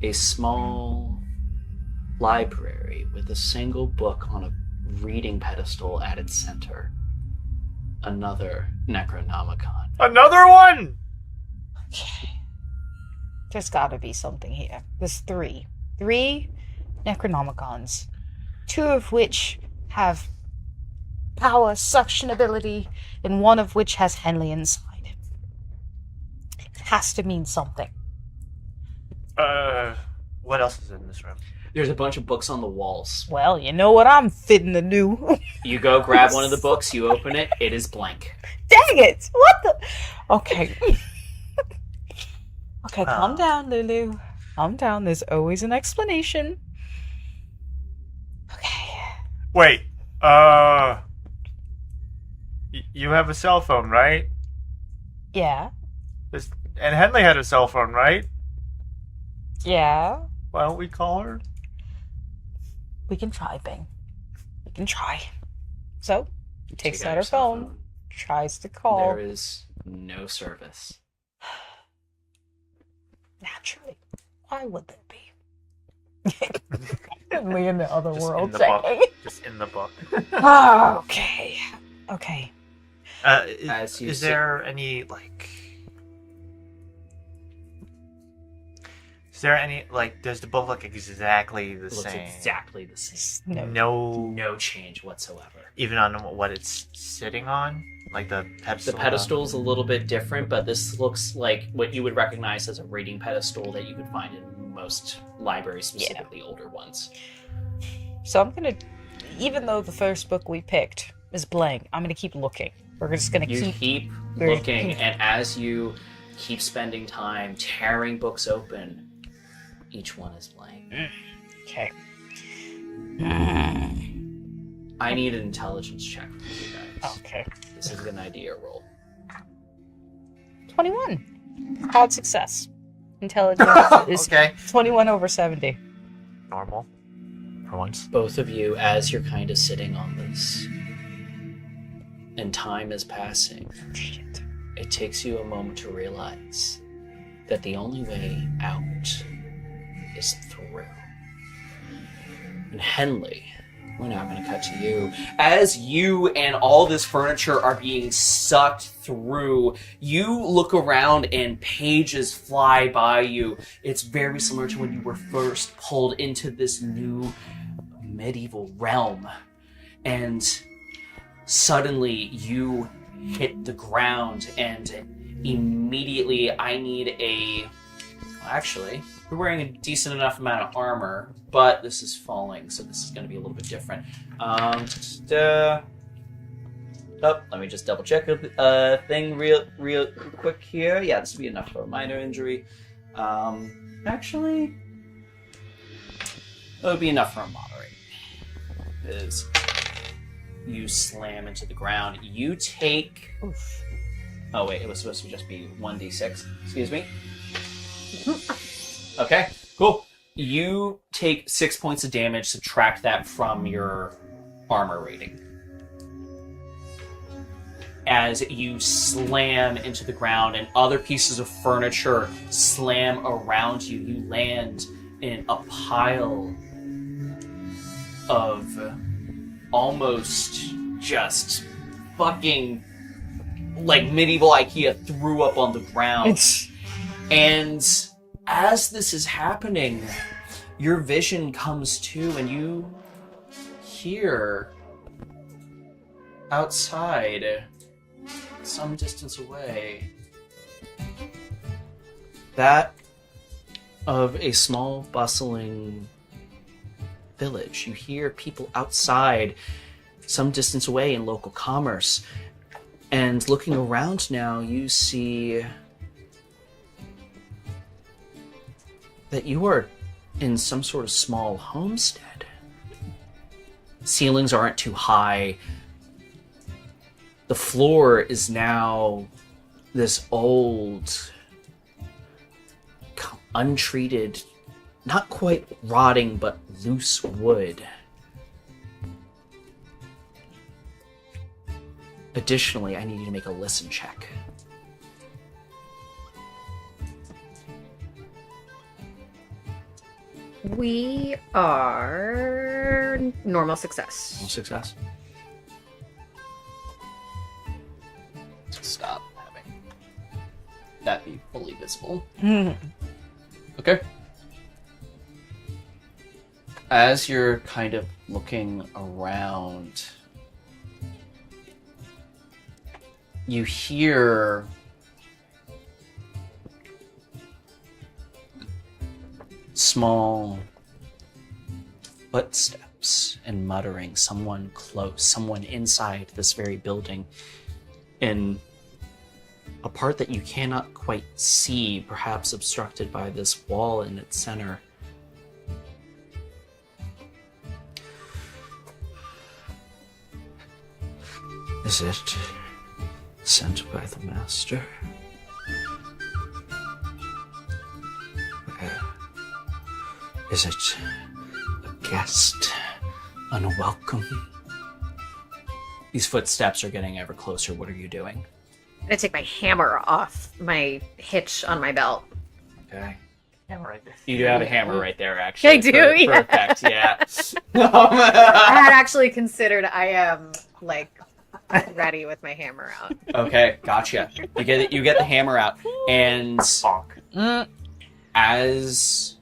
a small library with a single book on a reading pedestal at its center. Another Necronomicon. Another one. Okay. There's gotta be something here. There's three Necronomicons, 2 of which have power suction ability, and 1 of which has Henley inside. It has to mean something. What else is in this room? There's a bunch of books on the walls. Well, you know what I'm fitting to do. You go grab one of the books, you open it, it is blank. Dang it! What the? Okay. Okay, calm down, Lulu. Calm down. There's always an explanation. Okay. Wait. You have a cell phone, right? Yeah. And Henley had a cell phone, right? Yeah. Why don't we call her? We can try, Bing. We can try. So, takes Take out her your cell phone, tries to call. There is no service. Naturally. Why would there be? Henley in the other Just world in the checking. book. Just in the book. Oh, okay. Okay. As you Is sit- there any like? Is there any like? Does the book look exactly the It looks same? exactly the same. No, No change whatsoever. even on what it's sitting on, like the pedestal. The pedestal's a little bit different, but this looks like what you would recognize as a reading pedestal that you could find in most libraries, specifically older ones. So I'm gonna, even though the first book we picked is blank, I'm gonna keep looking. We're just gonna You keep. keep Very- looking, and as you keep spending time tearing books open, each one is blank. Okay. I need an intelligence check from you guys. Okay. This is an idea roll. 21. Odd success. Intelligence is Okay. 21 over 70. Normal. For once. Both of you, as you're kind of sitting on this, and time is passing, Shit. it takes you a moment to realize that the only way out is through. And Henley, we're now going to cut to you. As you and all this furniture are being sucked through, you look around and pages fly by you. It's very similar to when you were first pulled into this new medieval realm. And suddenly you hit the ground, and immediately I need a... Actually, you're wearing a decent enough amount of armor, but this is falling, so this is going to be a little bit different. Let me just double check a thing real quick here. Yeah, this would be enough for a minor injury. Actually, it would be enough for a moderate. Is you slam into the ground. You take... Oof. Oh wait, it was supposed to just be 1d6. Excuse me. Okay, cool. You take 6 points of damage, subtract that from your armor rating. As you slam into the ground and other pieces of furniture slam around you, you land in a pile of almost just fucking like medieval IKEA threw up on the ground. And as this is happening, your vision comes to, and you hear outside, some distance away, that of a small, bustling village. You hear people outside, some distance away in local commerce. And looking around now, you see that you are in some sort of small homestead. Ceilings aren't too high. The floor is now this old, untreated, not quite rotting, but loose wood. Additionally, I need you to make a listen check. We are normal success. No success. Stop having that be fully visible. Okay. As you're kind of looking around, you hear small footsteps and muttering, someone close, someone inside this very building, in a part that you cannot quite see, perhaps obstructed by this wall in its center. Is it sent by the master? Is it a guest Unwelcome. These footsteps are getting ever closer. What are you doing? I'm gonna take my hammer off my hitch on my belt. Okay. Hammer right there. You do have a hammer right there, actually. I do, yeah. Perfect, yeah. I had actually considered I am, ready with my hammer out. Okay, gotcha. You get the hammer out, and Bonk. as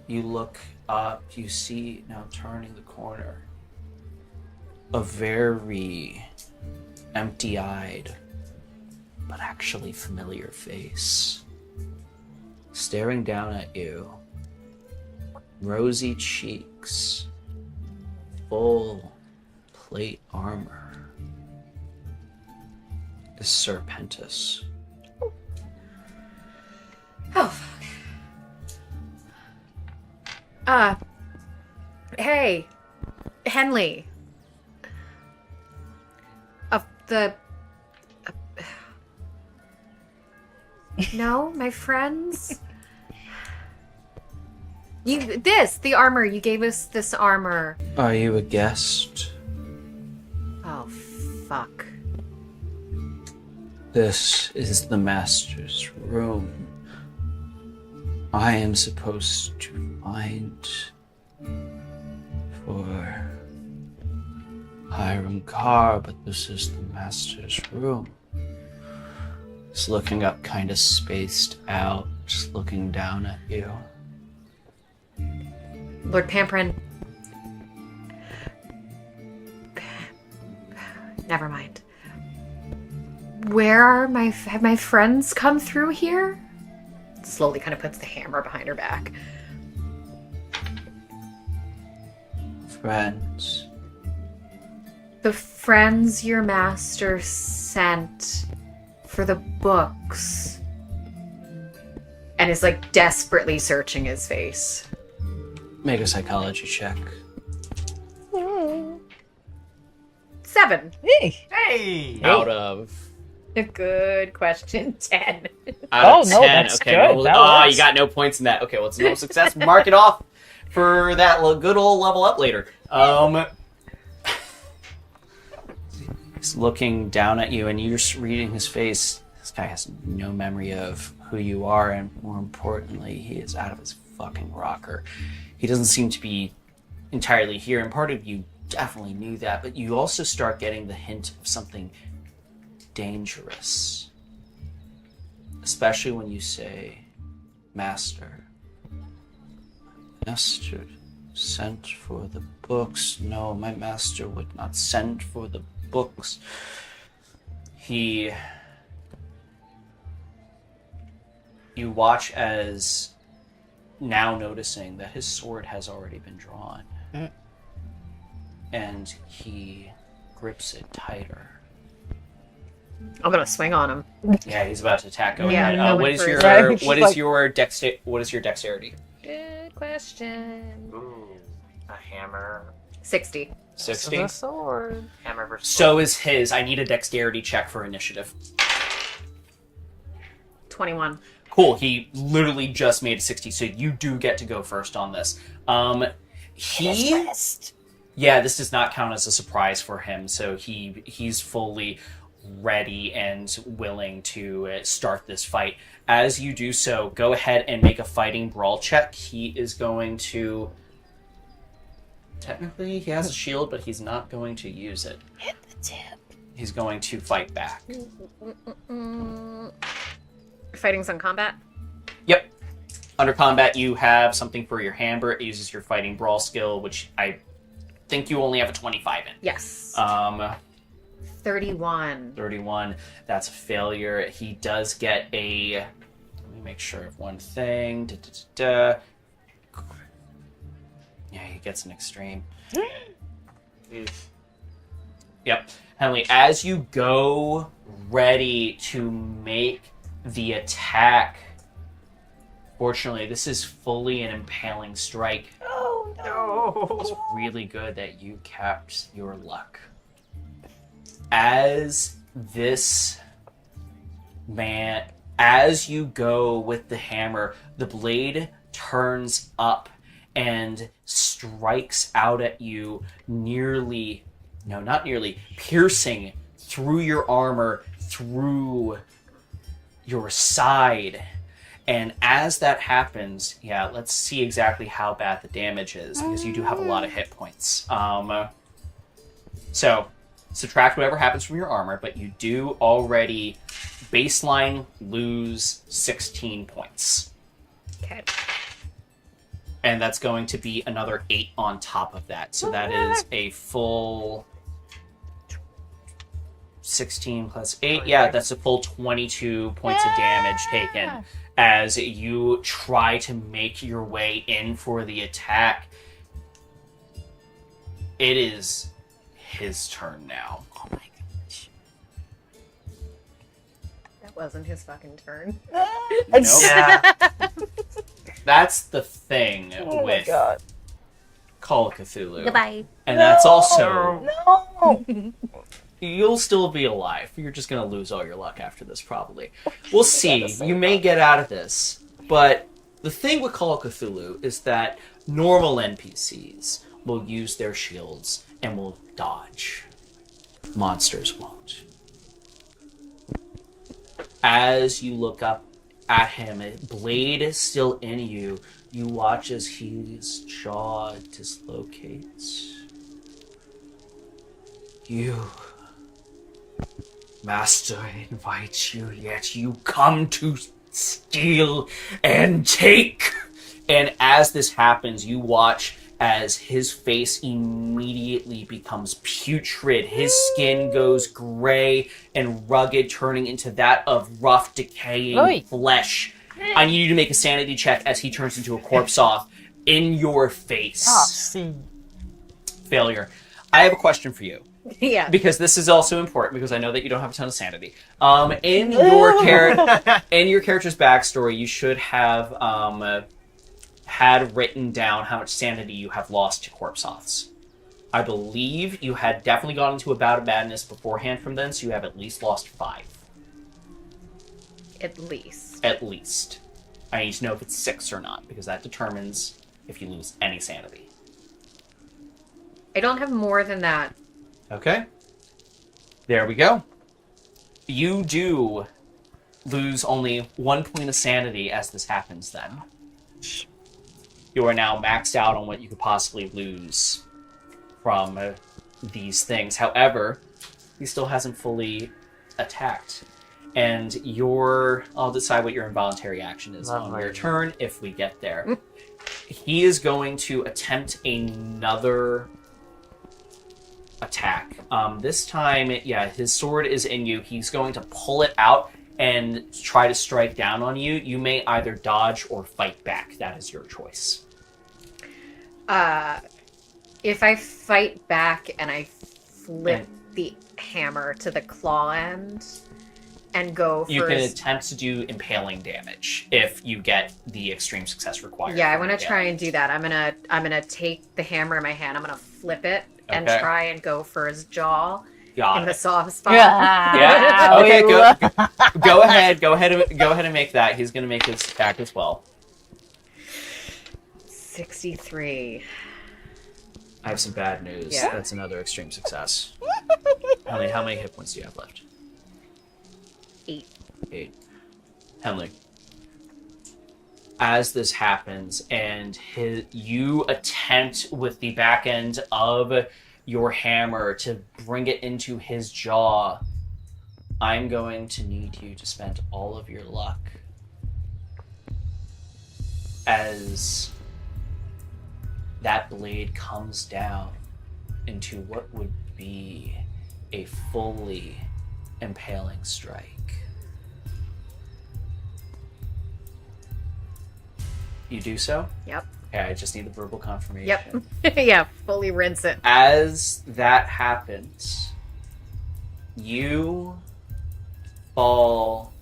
you look up, you see, now turning the corner, a very empty-eyed, but actually familiar face. Staring down at you, rosy cheeks, full plate armor, is Sir Pentous. Oh, fuck. Hey, Henley. No, my friends? The armor, you gave us this armor. Are you a guest? Oh, fuck. This is the Master's room. I am supposed to find for Hiram Carr, but this is the Master's room. He's looking up, kind of spaced out, just looking down at you. Lord Pamprin. Never mind. Where are have my friends come through here? Slowly kind of puts the hammer behind her back. Friends. The friends your master sent for the books. And is desperately searching his face. Make a psychology check. 7. Hey. Out of... A good question. 10. Out of 10. That's Okay, good. well, That works. you got no points in that. Okay, well, it's no success. Mark it off for that good old level up later. He's looking down at you, and you're just reading his face. This guy has no memory of who you are, and more importantly, he is out of his fucking rocker. He doesn't seem to be entirely here, and part of you definitely knew that, but you also start getting the hint of something dangerous. Especially when you say, Master. Master sent for the books. No, my master would not send for the books. You watch as, now noticing that his sword has already been drawn. And he grips it tighter. I'm gonna swing on him. Yeah, he's about to attack. Go Yeah, ahead. no What one is for your his life. what is your dexterity? Good question. Ooh, a hammer. 60. 60. The sword. Hammer versus So is his. I need a dexterity check for initiative. 21. Cool. He literally just made a 60, so you do get to go first on this. Yeah, this does not count as a surprise for him, so he's fully ready and willing to start this fight. As you do so, go ahead and make a fighting brawl check. He is going to... Technically, he has a shield, but he's not going to use it. Hit the tip. He's going to fight back. Fighting's on combat? Yep. Under combat, you have something for your hammer. It uses your fighting brawl skill, which I think you only have a 25 in. Yes. 31. 31. That's a failure. He does get a... Let me make sure of one thing. Yeah, he gets an extreme. Yep. Henley, as you go ready to make the attack, fortunately, this is fully an impaling strike. Oh, no. It's really good that you kept your luck. As you go with the hammer, the blade turns up and strikes out at you piercing through your armor, through your side. And as that happens, let's see exactly how bad the damage is, because you do have a lot of hit points. So subtract whatever happens from your armor, but you do already baseline lose 16 points. Okay. And that's going to be another 8 on top of that. So that is a full 16 plus 8. Yeah, that's a full 22 points of damage taken as you try to make your way in for the attack. It is his turn now. Oh my gosh. That wasn't his fucking turn. Nope. Yeah. That's the thing Oh my with god. Call of Cthulhu. Goodbye. And that's also... No. You'll still be alive. You're just going to lose all your luck after this, probably. We'll see. You may get out of this. But the thing with Call of Cthulhu is that normal NPCs will use their shields and will dodge. Monsters won't. As you look up at him, a blade is still in you. You watch as his jaw dislocates. You... Master invites you, yet you come to steal and take. And as this happens, you watch as his face immediately becomes putrid. His skin goes gray and rugged, turning into that of rough, decaying flesh. I need you to make a sanity check as he turns into a corpse off in your face. See. Failure. I have a question for you. Yeah. Because this is also important, because I know that you don't have a ton of sanity. In your character's backstory, you should have had written down how much sanity you have lost to corpse offs. I believe you had definitely gone into a bout of madness beforehand from then, so you have at least lost 5. At least. At least. I need to know if it's 6 or not, because that determines if you lose any sanity. I don't have more than that. Okay. There we go. You do lose only 1 point of sanity as this happens then. You are now maxed out on what you could possibly lose from these things. However, he still hasn't fully attacked. And I'll decide what your involuntary action is on your turn if we get there. He is going to attempt another attack. This time, his sword is in you. He's going to pull it out and try to strike down on you. You may either dodge or fight back. That is your choice. If I fight back and I flip the hammer to the claw end and go for... You can attempt to do impaling damage if you get the extreme success required. Yeah, I want to try and do that. I'm gonna take the hammer in my hand. I'm gonna flip it and try and go for his jaw in the soft spot. Yeah. Okay. Go ahead. Go ahead and make that. He's gonna make his attack as well. 63. I have some bad news. Yeah. That's another extreme success. How many hit points do you have left? 8. Henley. As this happens, and you attempt with the back end of your hammer to bring it into his jaw, I'm going to need you to spend all of your luck as that blade comes down into what would be a fully impaling strike. You do so? Yep. Okay, I just need the verbal confirmation. Yep. Yeah, fully rinse it. As that happens, you fall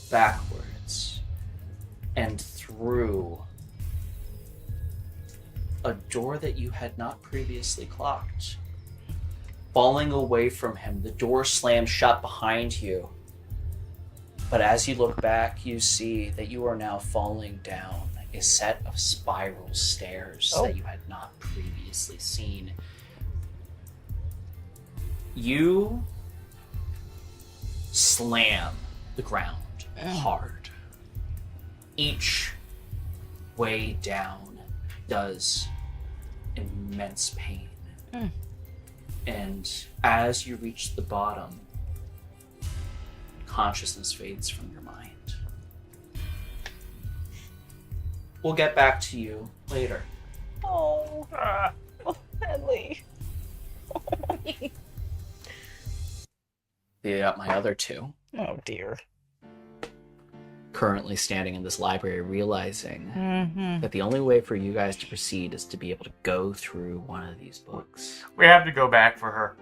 backwards and through a door that you had not previously clocked. Falling away from him, the door slams shut behind you. But as you look back, you see that you are now falling down a set of spiral stairs that you had not previously seen. You slam the ground hard. Each way down does immense pain. And as you reach the bottom, consciousness fades from your mind. We'll get back to you later. Oh, Henley. My other two, Oh, dear. currently standing in this library, realizing Mm-hmm. that the only way for you guys to proceed is to be able to go through one of these books. We have to go back for her.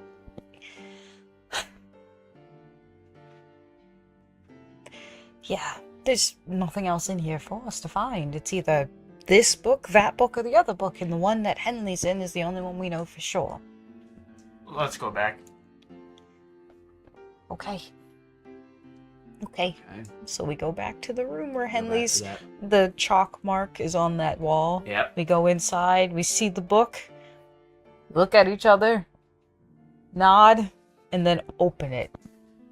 Yeah, there's nothing else in here for us to find. It's either this book, that book, or the other book, and the one that Henley's in is the only one we know for sure. Let's go back. Okay. Okay. So we go back to the room where Go back to Henley's, that. the chalk mark is on that wall. Yep. We go inside, we see the book, look at each other, nod, and then open it.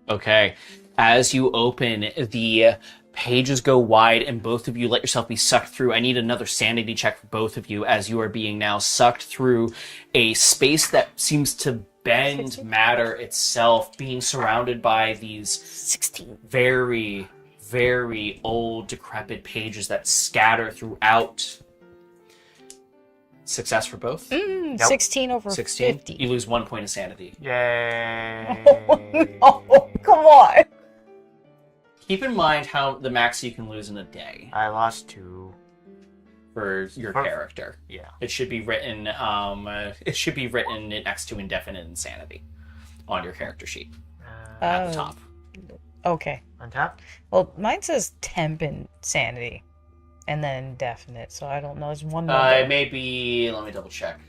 Okay. As you open, the pages go wide and both of you let yourself be sucked through. I need another sanity check for both of you as you are being now sucked through a space that seems to bend matter itself, being surrounded by these 16. very, very old, decrepit pages that scatter throughout. Success for both? Yep. 16 over 16. 50. You lose 1 point of sanity. Yay. Oh, come on. Keep in mind how the max you can lose in a day I lost 2. for your For- character. Yeah. It should be written. It should be written next to indefinite insanity on your character sheet at the top. Okay. On top? Well, mine says temp insanity, and then indefinite, so I don't know. It's one number. It may be. Let me double check.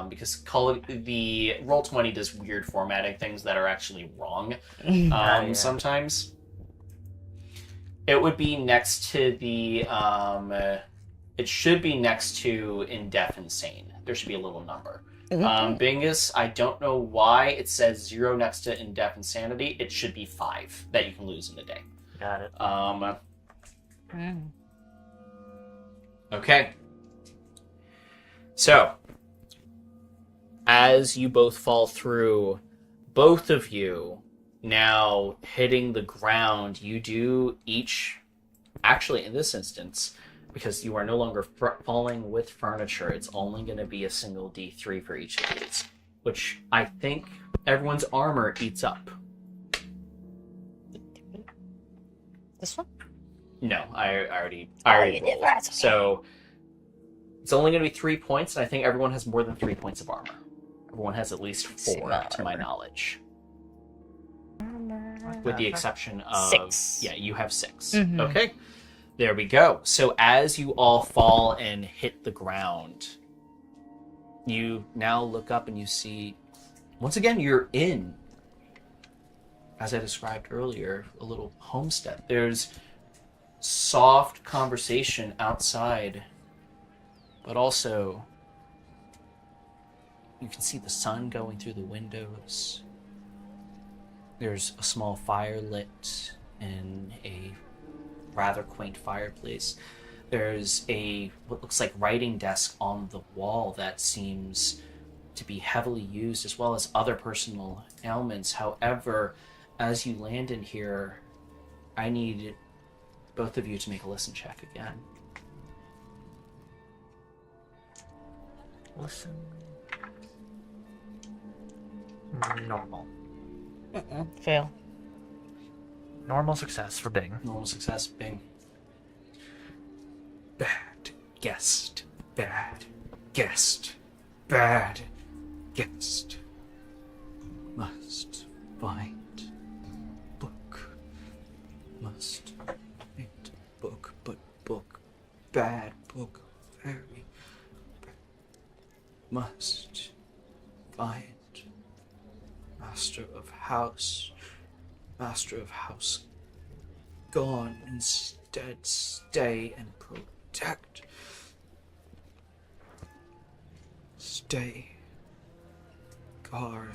Because the Roll20 does weird formatting things that are actually wrong. Yeah. Sometimes it would be next to the. It should be next to Indef Insane. There should be a little number. Bingus, I don't know why it says 0 next to Indef Insanity. It should be 5 that you can lose in a day. Got it. Okay. So, as you both fall through, both of you now hitting the ground, you do each, actually in this instance, because you are no longer falling with furniture, it's only going to be a single D3 for each of these, which I think everyone's armor eats up. This one? No, I already you did. rolled. That's okay. So it's only going to be 3 points, and I think everyone has more than 3 points of armor. Everyone has at least 4, to my knowledge. With the exception of 6. Yeah, you have 6. Mhm. Okay, there we go. So as you all fall and hit the ground, you now look up and you see, once again, you're in, as I described earlier, a little homestead. There's soft conversation outside, but also you can see the sun going through the windows. There's a small fire lit in a rather quaint fireplace. There's what looks like writing desk on the wall that seems to be heavily used, as well as other personal ailments. However, as you land in here, I need both of you to make a listen check again. Listen. Normal. Fail. Normal success for Bing. Normal success, Bing. Bad guest. Bad guest. Bad guest. Must find book. Must find book, but book. Bad book. Very bad. Must find master of house. Master of house gone, instead stay and protect. Stay. Guard.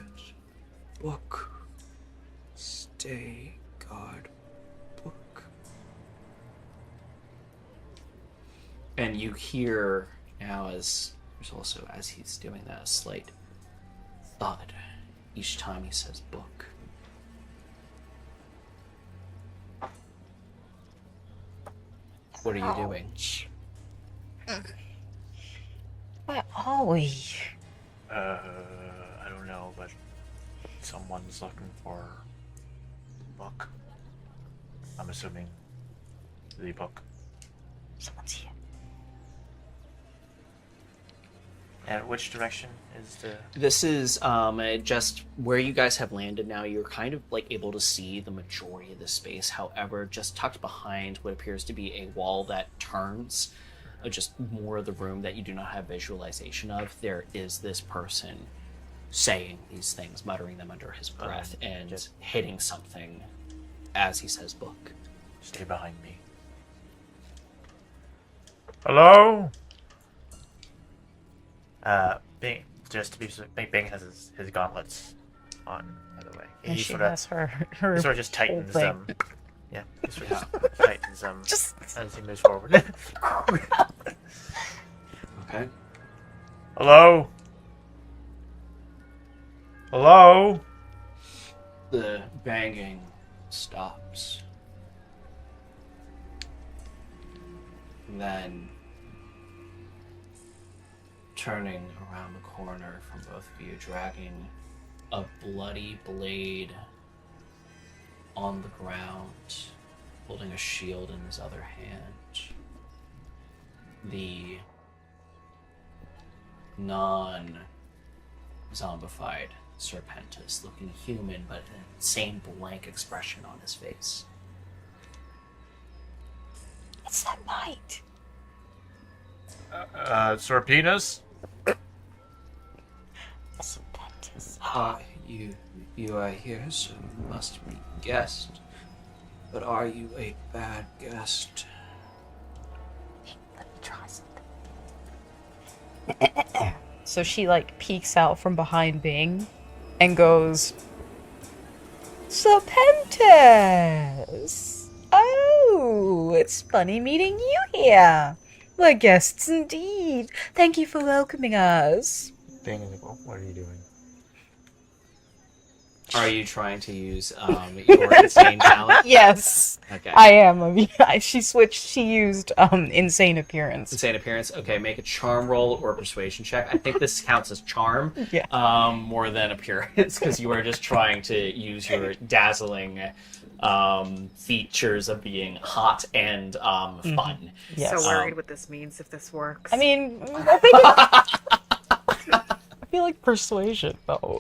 Book. Stay. Guard. Book. And you hear now, as there's also, as he's doing that, a slight thud each time he says book. What are you doing? Where are we? I don't know, but someone's looking for a book. I'm assuming the book. Someone's here. And which direction is the... This is just where you guys have landed now. You're kind of like able to see the majority of the space. However, just tucked behind what appears to be a wall that turns, just more of the room that you do not have visualization of, there is this person saying these things, muttering them under his breath, and just hitting something as he says book. Stay behind me. Hello? Bing, just to be specific, Bing has his gauntlets on, by the way. And He she sorta- has her he sort of just whole tightens thing. them. Yeah, he sort of tightens them Just as he moves forward. Okay. Hello? Hello? The banging stops. Then, turning around the corner from both of you, dragging a bloody blade on the ground, holding a shield in his other hand, the non-zombified Sir Pentous, looking human but an insane blank expression on his face. it's that night. Sir Penis? Sir Pentous. You are here, so you must be guest. But are you a bad guest? Let me try something. So she like peeks out from behind Bing and goes, Sir Pentous! Oh, it's funny meeting you here. We're guests indeed. Thank you for welcoming us. Bing is like, well, what are you doing? Are you trying to use your insane talent? Yes, Okay. I am. I mean, she used insane appearance. Insane appearance. Okay, make a charm roll or a persuasion check. I think this counts as charm, Yeah. more than appearance, because you are just trying to use your dazzling features of being hot and fun. Yes. So worried what this means if this works. I mean, I think I feel like persuasion though.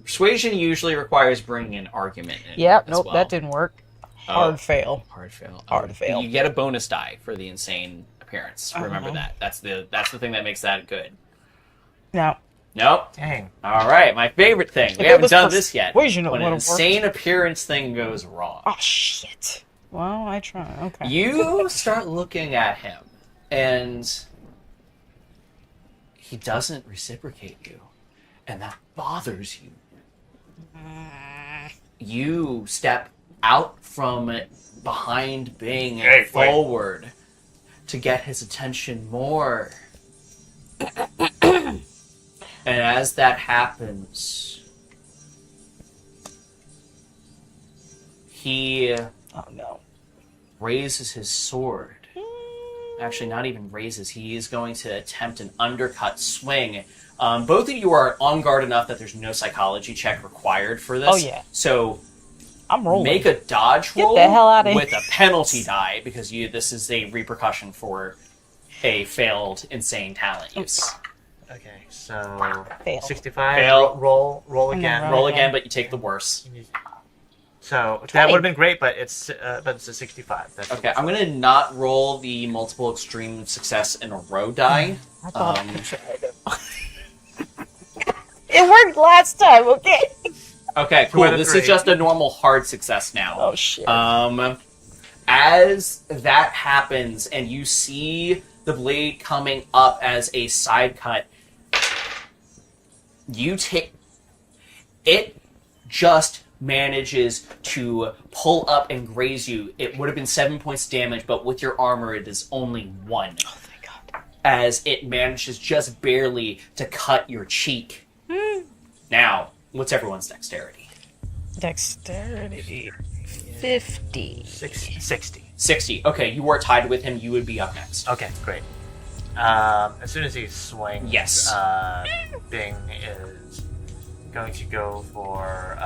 Persuasion usually requires bringing an argument in. Yep. as Nope. well. That didn't work. Hard fail. Hard fail. Hard fail. You get a bonus die for the insane appearance. Remember that. That's the thing that makes that good. No. Nope. Dang. All right, my favorite thing. If We it haven't was done this yet. persuasion, it When an would've worked. insane appearance thing goes wrong. Oh shit. Well, I try. Okay. You start looking at him, and he doesn't reciprocate you, and that bothers you. You step out from behind Bing Hey, wait. forward to get his attention more. And as that happens, he Oh no. raises his sword. Actually, not even raises. He is going to attempt an undercut swing. Both of you are on guard enough that there's no psychology check required for this. Oh, yeah. So I'm rolling. make a dodge Get roll the hell outta with here. a penalty die, because this is a repercussion for a failed insane talent use. Okay, so Fail. 65. Fail. Roll And then again. Roll Okay. again, but you take the worst. So 20. that would have been great, but it's a 65. That's Okay, I'm gonna not roll the multiple extreme success in a row die. I thought I tried it. It worked last time. Okay. Okay, Two cool. out of This three. is just a normal hard success now. Oh shit. As that happens, and you see the blade coming up as a side cut, you take it. Just manages to pull up and graze you. It would have been 7 points damage, but with your armor, it is only 1. Oh, thank God. As it manages just barely to cut your cheek. Now, what's everyone's dexterity? Dexterity. 50. 60. 60. Okay, you are tied with him. You would be up next. Okay, great. As soon as he swings, Yes. Bing is going to go for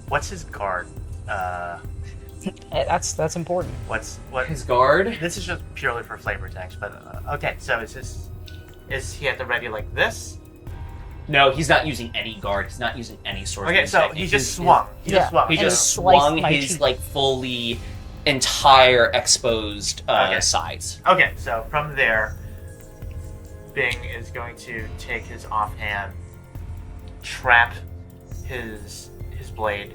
what's his guard? That's important. What His guard? This is just purely for flavor text, but okay. So is he at the ready like this? No, he's not using any guard. He's not using any sort Okay, of so technique. he just swung. He just swung. He And just sliced swung my his cheek. like fully entire exposed Okay. sides. Okay, so from there, Bing is going to take his offhand, trap his blade,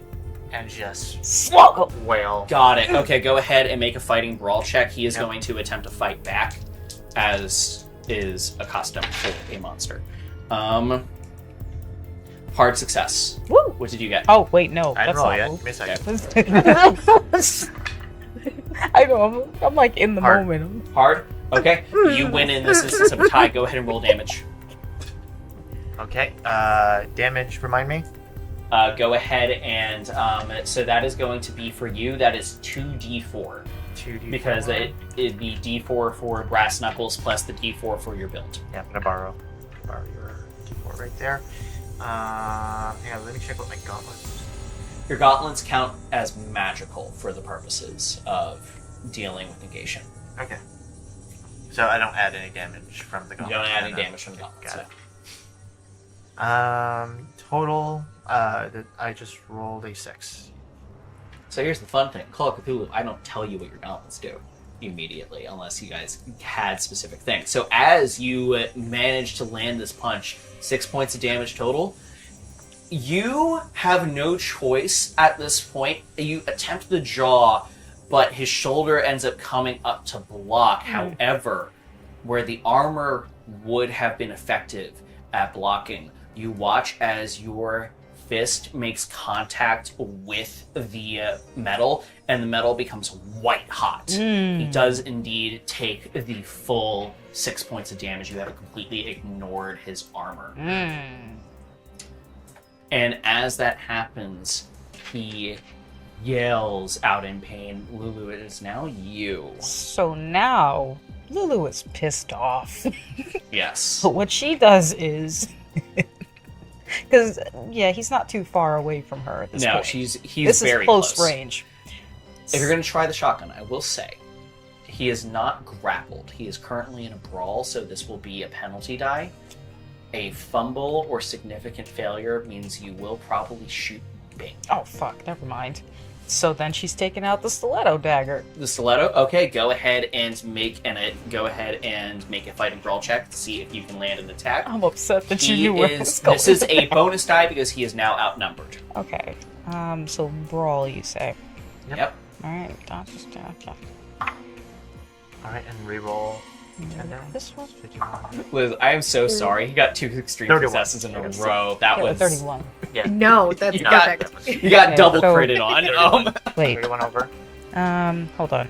and just Swallow. wail. Got it. Okay, go ahead and make a fighting brawl check. He is Yep. going to attempt to fight back, as is accustomed for a monster. Hard success. Woo! What did you get? Oh wait, no, I didn't that's roll not yet. woo. Give me a second. I know. I'm like in the Hard. moment. Hard? Okay. You win in this instance of a tie. Go ahead and roll damage. Okay, damage, remind me? Go ahead and, so that is going to be for you, that is 2d4. 2d4. Because it'd be d4 for brass knuckles plus the d4 for your build. Yeah, I'm gonna borrow your d4 right there. Hang on, let me check what my gauntlets. Your gauntlets count as magical for the purposes of dealing with negation. Okay. So I don't add any damage from the You gauntlets. don't add any damage from the gauntlets. Got so. it. Total, I just rolled a 6. So here's the fun thing. Call of Cthulhu, I don't tell you what your gauntlets do immediately, unless you guys had specific things. So as you manage to land this punch, 6 points of damage total, you have no choice at this point. You attempt the jaw, but his shoulder ends up coming up to block. However, where the armor would have been effective at blocking, you watch as your fist makes contact with the metal, and the metal becomes white hot. He does indeed take the full 6 points of damage. You have completely ignored his armor. And as that happens, he yells out in pain, "Lulu, it is now you." So now Lulu is pissed off. Yes. But what she does is, because he's not too far away from her at this No, point. he's This very is close range. If you're going to try the shotgun, I will say, he is not grappled. He is currently in a brawl, so this will be a penalty die. A fumble or significant failure means you will probably shoot Bing. Oh fuck, never mind. So then she's taking out the stiletto dagger. The stiletto. Okay, go ahead and make a fighting brawl check to see if you can land an attack. I'm upset that you He knew where I was is. going. This is a bonus die because he is now outnumbered. Okay. So brawl, you say? Yep. All right. Okay. Alright, and reroll 10 damage. This one. 51. Liz, I am so sorry. He got 2 extreme 31. successes in a row. That Yeah, was 31. Yeah. No, that's You got- perfect. You got Okay, double so- critted on. Wait. 31 over. Hold on.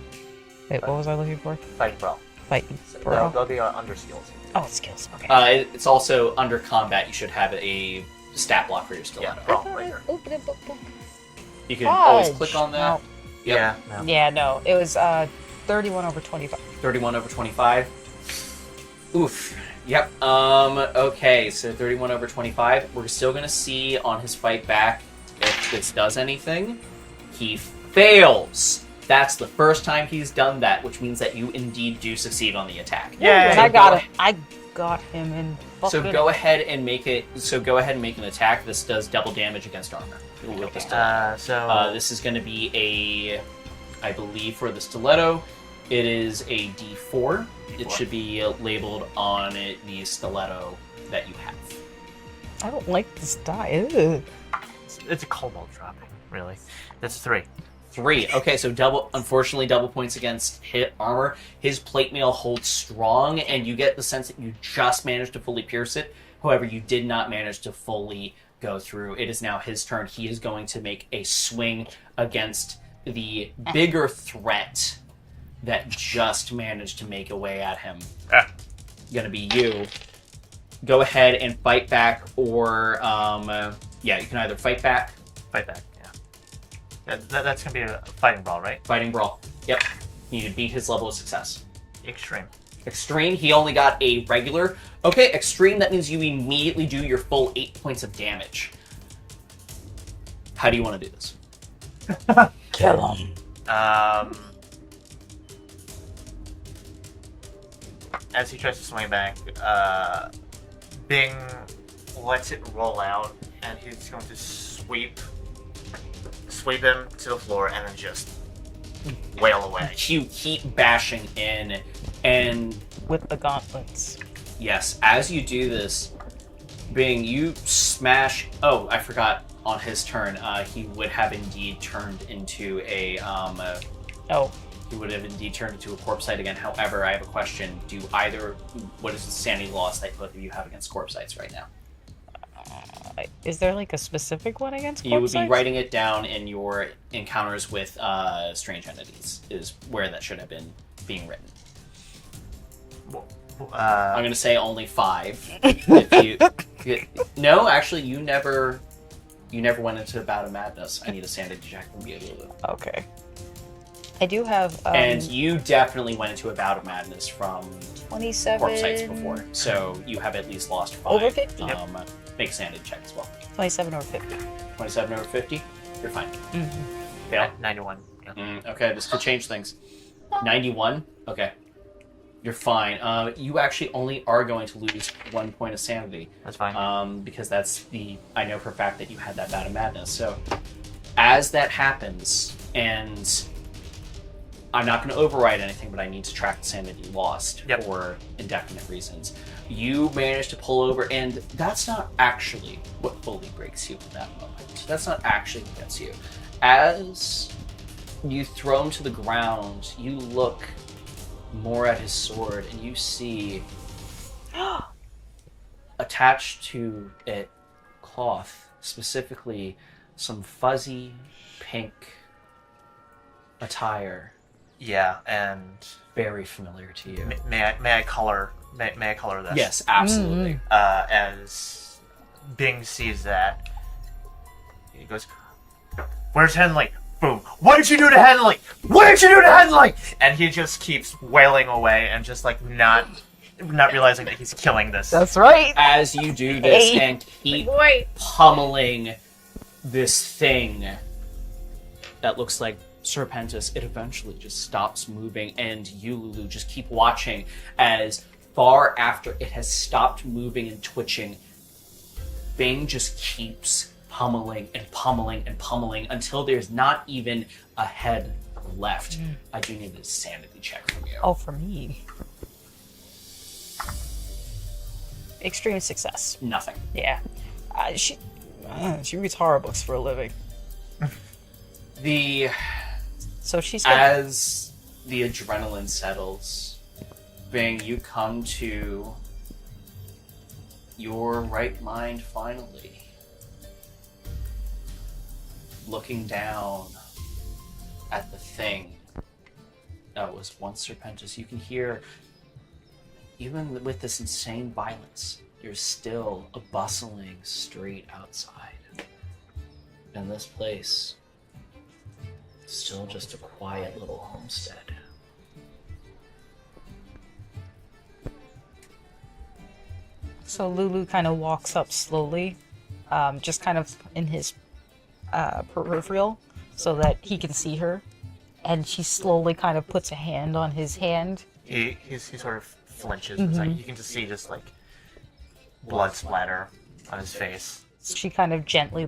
Wait, what was I looking for? Fighting brawl. Fighting. So Brawl. they'll be under skills. Oh, it's skills. Okay. It's also under combat. You should have a stat block for your stiletto. Yeah, brawl right here. You can always Fudge. click on that. No. Yep. Yeah. No. Yeah, no. It was 31 over 25. 31 over 25. Oof. Yep. Okay, so 31 over 25. We're still gonna see on his fight back if this does anything. He fails. That's the first time he's done that, which means that you indeed do succeed on the attack. Yay. And I got it. I got him in. So go ahead and make it. So go ahead and make an attack. This does double damage against armor. With the stiletto. This is going to be I believe for the stiletto, it is a D4. It should be labeled on the stiletto that you have. I don't like this die. Ew. It's a cobalt dropping, really. That's 3. 3. Okay, so unfortunately, double points against hit armor. His plate mail holds strong, and you get the sense that you just managed to fully pierce it. However, you did not manage to fully go through. It is now his turn. He is going to make a swing against the bigger threat that just managed to make a way at him. Gonna be you. Go ahead and fight back, or you can either fight back. Fight back. Yeah. That's gonna be a fighting brawl, right? Fighting brawl. Yep. You need to beat his level of success. Extreme. Extreme. He only got a regular. Okay, extreme. That means you immediately do your full 8 points of damage. How do you want to do this? Kill him. As he tries to swing back, Bing lets it roll out, and he's going to sweep him to the floor, and then just wail away. You keep bashing in, and With the gauntlets. yes, as you do this, Bing, you smash. Oh, I forgot. On his turn, he would have indeed turned into a. He would have indeed turned into a corpse site again. However, I have a question. What is the sanity loss that both of you have against corpse sites right now? Is there like a specific one against You would be corpse writing it down in your encounters with strange entities, is where that should have been being written. I'm going to say only 5. No, actually, you never went into a bout of madness. I need a sanity check from you, LuLu. Okay. I do have... and you definitely went into a bout of madness from 27... corpse sites before, so you have at least lost 5. Over 50? Make a sanity check as well. 27 or 50. 27 over 50? You're fine. Mm-hmm. Fail? 91. Yeah. Okay, this could change things. 91? Okay. You're fine. You actually only are going to lose 1 point of sanity. That's fine. Because that's I know for a fact that you had that bout of madness. So, as that happens, and I'm not going to override anything, but I need to track the sanity lost for indefinite reasons. You manage to pull over, and that's not actually what fully breaks you in that moment. That's not actually what gets you. As you throw him to the ground, you look more at his sword, and you see attached to it cloth, specifically some fuzzy pink attire. Yeah, and very familiar to you. May I color this? Yes, absolutely. As Bing sees that, he goes, "Where's Henley?" Boom. What did you do to Henley? What did you do to Henley? And he just keeps wailing away and just like not realizing that he's killing this. That's right. As you do this and keep pummeling this thing that looks like Sir Pentous, it eventually just stops moving, and you, LuLu, just keep watching as far after it has stopped moving and twitching, Bing just keeps pummeling and pummeling and pummeling until there's not even a head left. I do need a sanity check from you. Oh, for me. Extreme success. Nothing. Yeah. She reads horror books for a living. So she's as the adrenaline settles, Bing, you come to your right mind finally. Looking down at the thing that was once Sir Pentous, you can hear, even with this insane violence, there's still a bustling street outside. And this place, still just a quiet little homestead. So LuLu kind of walks up slowly, just kind of in his peripheral, so that he can see her. And she slowly kind of puts a hand on his hand. He sort of flinches. It's like you can just see like blood splatter on his face. She kind of gently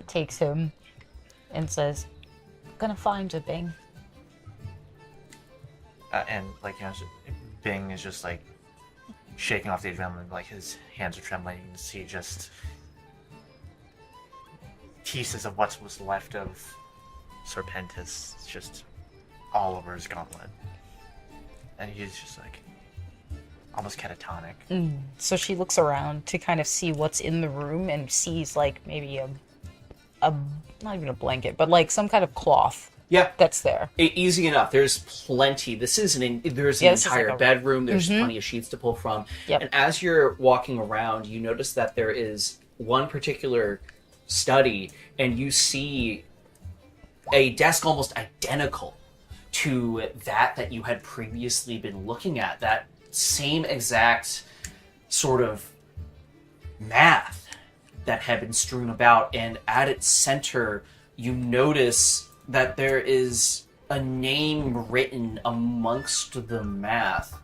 takes him and says, "Gonna find you, Bing." And Bing is just like shaking off the adrenaline, like his hands are trembling. You can see just pieces of what was left of Sir Pentous is just all over his gauntlet. And he's just like almost catatonic. So she looks around to kind of see what's in the room and sees like maybe a not even a blanket, but like some kind of cloth. Yeah. That's there. Easy enough. There's plenty. This is there's an entire like a bedroom. There's plenty of sheets to pull from. Yep. And as you're walking around, you notice that there is one particular study, and you see a desk almost identical to that you had previously been looking at. That same exact sort of math that had been strewn about, and at its center, you notice that there is a name written amongst the math.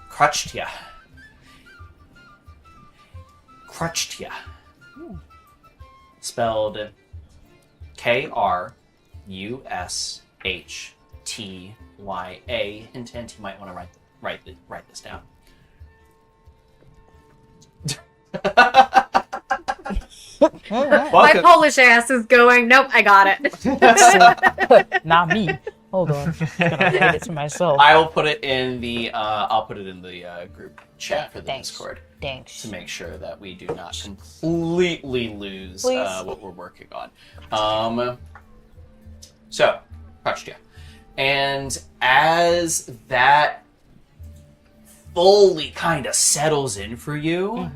Krutchtya. Krutchtya. Spelled Krushtya. Hint, you might want to write this down. My Polish ass is going, nope, I got it. Not me. Hold on. I'm gonna write it to myself. I will put it in the group chat for the Thanks. Discord Thanks. to make sure that we do not completely lose Please. what we're working on. So, Krutchtya. And as that fully kind of settles in for you,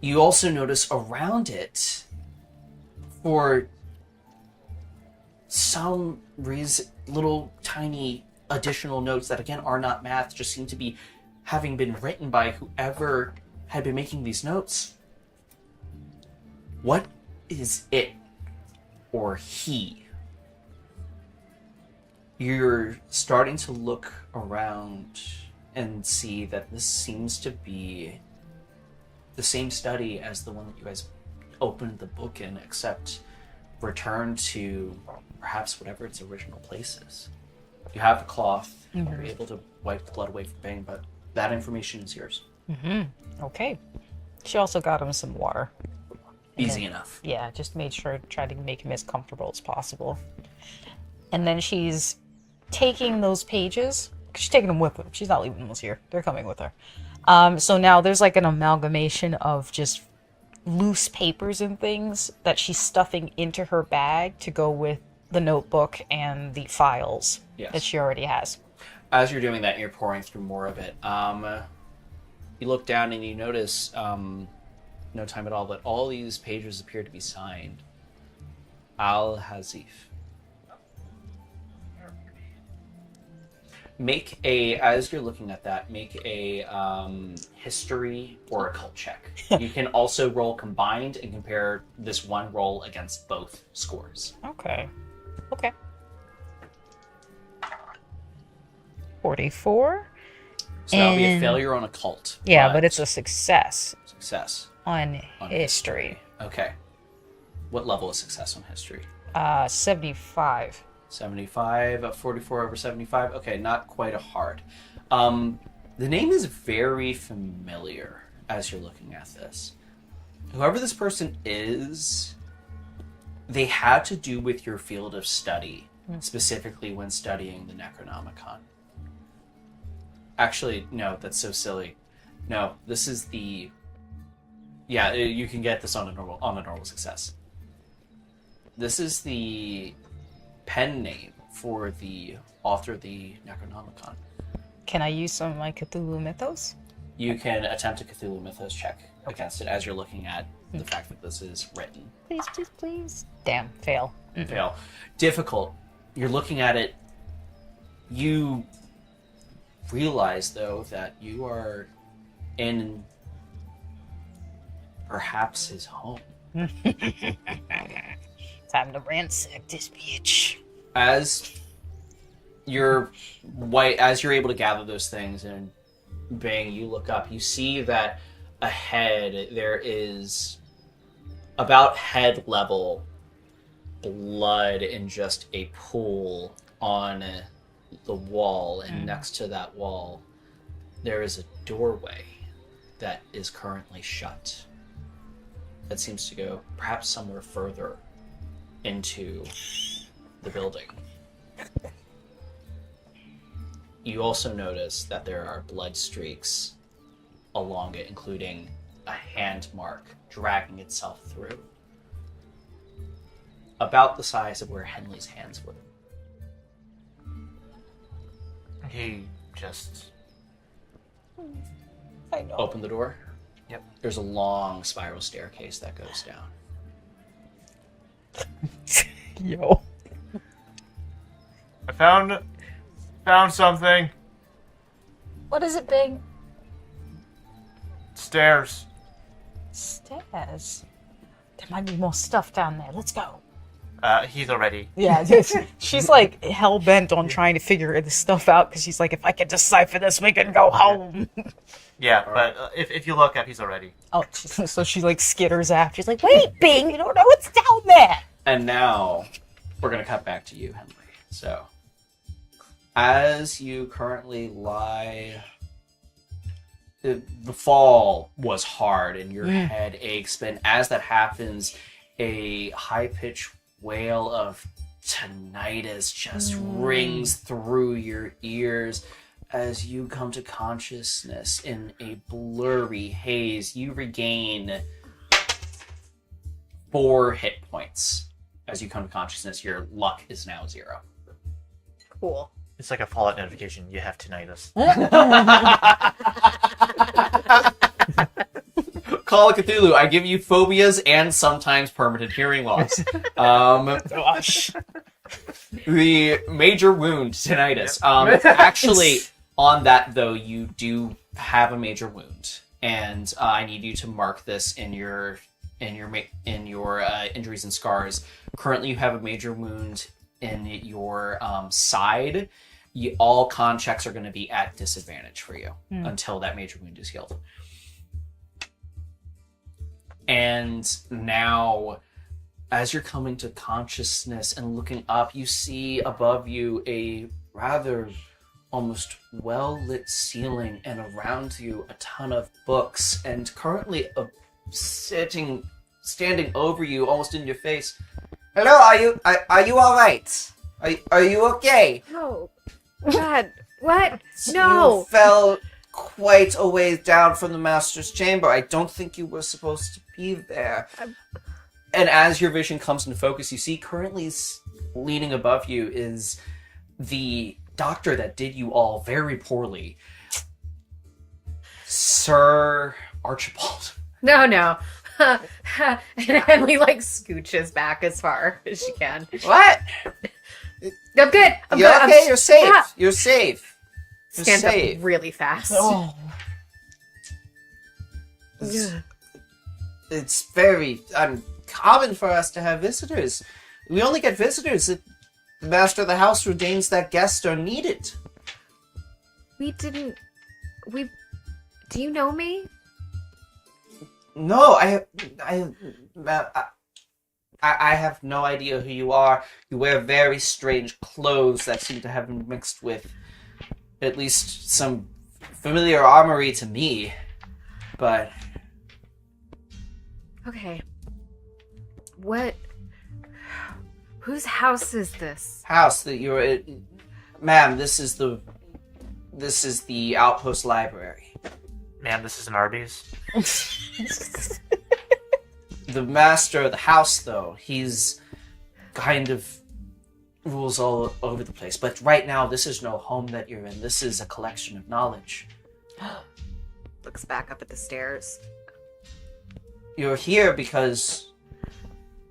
you also notice around it, for some reason, little tiny additional notes that again are not math, just seem to be having been written by whoever had been making these notes. What is it or he? You're starting to look around and see that this seems to be the same study as the one that you guys opened the book in, except returned to perhaps whatever its original place is. You have the cloth, you're able to wipe the blood away from Bane, but that information is yours. Okay. She also got him some water. Easy enough. Yeah, just made sure to try to make him as comfortable as possible. And then she's taking those pages. She's taking them with her. She's not leaving them here. They're coming with her. So now there's like an amalgamation of just loose papers and things that she's stuffing into her bag to go with the notebook and the files that she already has. As you're doing that, you're pouring through more of it. You look down and you notice, no time at all, that all these pages appear to be signed. Al-Azif. As you're looking at that, make a history or occult check. You can also roll combined and compare this one roll against both scores. Okay. 44. So that'll be a And- failure on occult. Yeah, but it's a success success on on history. Okay. What level is success on history? 75. 75, 44 over 75. Okay, not quite a hard. The name is very familiar as you're looking at this. Whoever this person is, they had to do with your field of study, specifically when studying the Necronomicon. Actually, no, that's so silly. No, this is the... Yeah, you can get this on a normal success. This is the pen name for the author of the Necronomicon. Can I use some of my Cthulhu mythos? You can attempt a Cthulhu Mythos check against it as you're looking at the fact that this is written. Please, please, please. Damn, fail. Fail. Difficult. You're looking at it. You realize, though, that you are in perhaps his home. Time to ransack this bitch. As you're able to gather those things, and bang, you look up, you see that ahead there is about head level blood in just a pool on the wall, and next to that wall there is a doorway that is currently shut. That seems to go perhaps somewhere further into the building. You also notice that there are blood streaks along it, including a hand mark dragging itself through. About the size of where Henley's hands were. He just... I know. Open the door. Yep. There's a long spiral staircase that goes down. Yo. I found something. What is it, Bing? Stairs. Stairs. There might be more stuff down there. Let's go. He's already. Yeah, she's like hell bent on trying to figure this stuff out because she's like, if I can decipher this, we can go home. Yeah, but if you look up, he's already. Oh, so she like skitters after. She's like, wait, Bing, you don't know what's down there. And now, we're going to cut back to you, Henley. So, as you currently lie... The fall was hard and your head aches, but as that happens, a high-pitched wail of tinnitus just rings through your ears as you come to consciousness in a blurry haze. You regain 4 hit points. As you come to consciousness, your luck is now 0. Cool. It's like a Fallout notification. You have tinnitus. Call of Cthulhu, I give you phobias and sometimes permanent hearing loss. Gosh. The major wound, tinnitus. Actually, on that though, you do have a major wound, and I need you to mark this in your injuries and scars. Currently, you have a major wound in your side. All con checks are going to be at disadvantage for you until that major wound is healed. And now, as you're coming to consciousness and looking up, you see above you a rather almost well-lit ceiling, and around you a ton of books, and currently standing over you, almost in your face. Hello, are you all right? Are you okay? No. God. What? No. You fell quite a ways down from the master's chamber. I don't think you were supposed to be there. And as your vision comes into focus, you see currently leaning above you is the doctor that did you all very poorly, Sir Archibald. No. And Henley like scooches back as far as she can. What? I'm good. You're okay. You're safe. Yeah. You're safe. You're Stand safe. up really fast. Oh. It's very uncommon for us to have visitors. We only get visitors if the master of the house ordains that guests are needed. Do you know me? No, I have no idea who you are. You wear very strange clothes that seem to have been mixed with at least some familiar armory to me. But... Okay. What? Whose house is this? House that you're in... Ma'am, this is the outpost library. Ma'am, this is an Arby's. The master of the house, though, he's kind of rules all over the place. But right now, this is no home that you're in. This is a collection of knowledge. Looks back up at the stairs. You're here because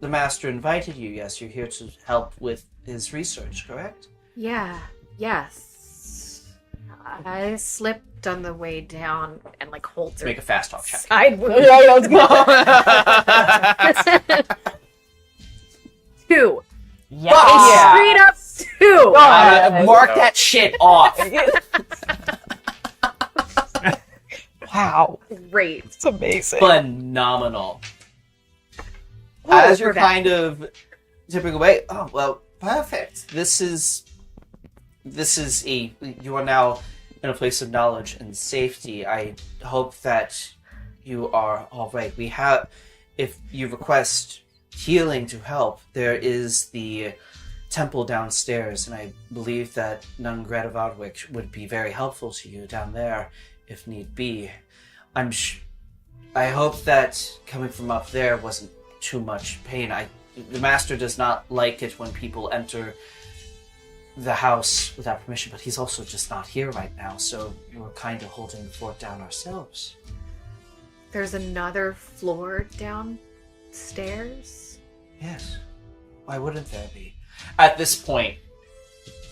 the master invited you. Yes, you're here to help with his research, correct? Yeah. Yes. I slipped on the way down and like holds her Make a fast talk check. sideways. 2. Yeah. Straight up 2. Mark that shit off. Wow. Great. It's amazing. Phenomenal. Ooh, As you're we're back. kind of tipping away, oh, well, perfect. This is you are now in a place of knowledge and safety. I hope that you are all right. We have, if you request, healing to help, there is the temple downstairs, and I believe that nun Greta would be very helpful to you down there, if need be. I hope that coming from up there wasn't too much pain. The master does not like it when people enter the house without permission, but he's also just not here right now, so we're kind of holding the fort down ourselves. There's another floor downstairs? Yes. Why wouldn't there be? At this point,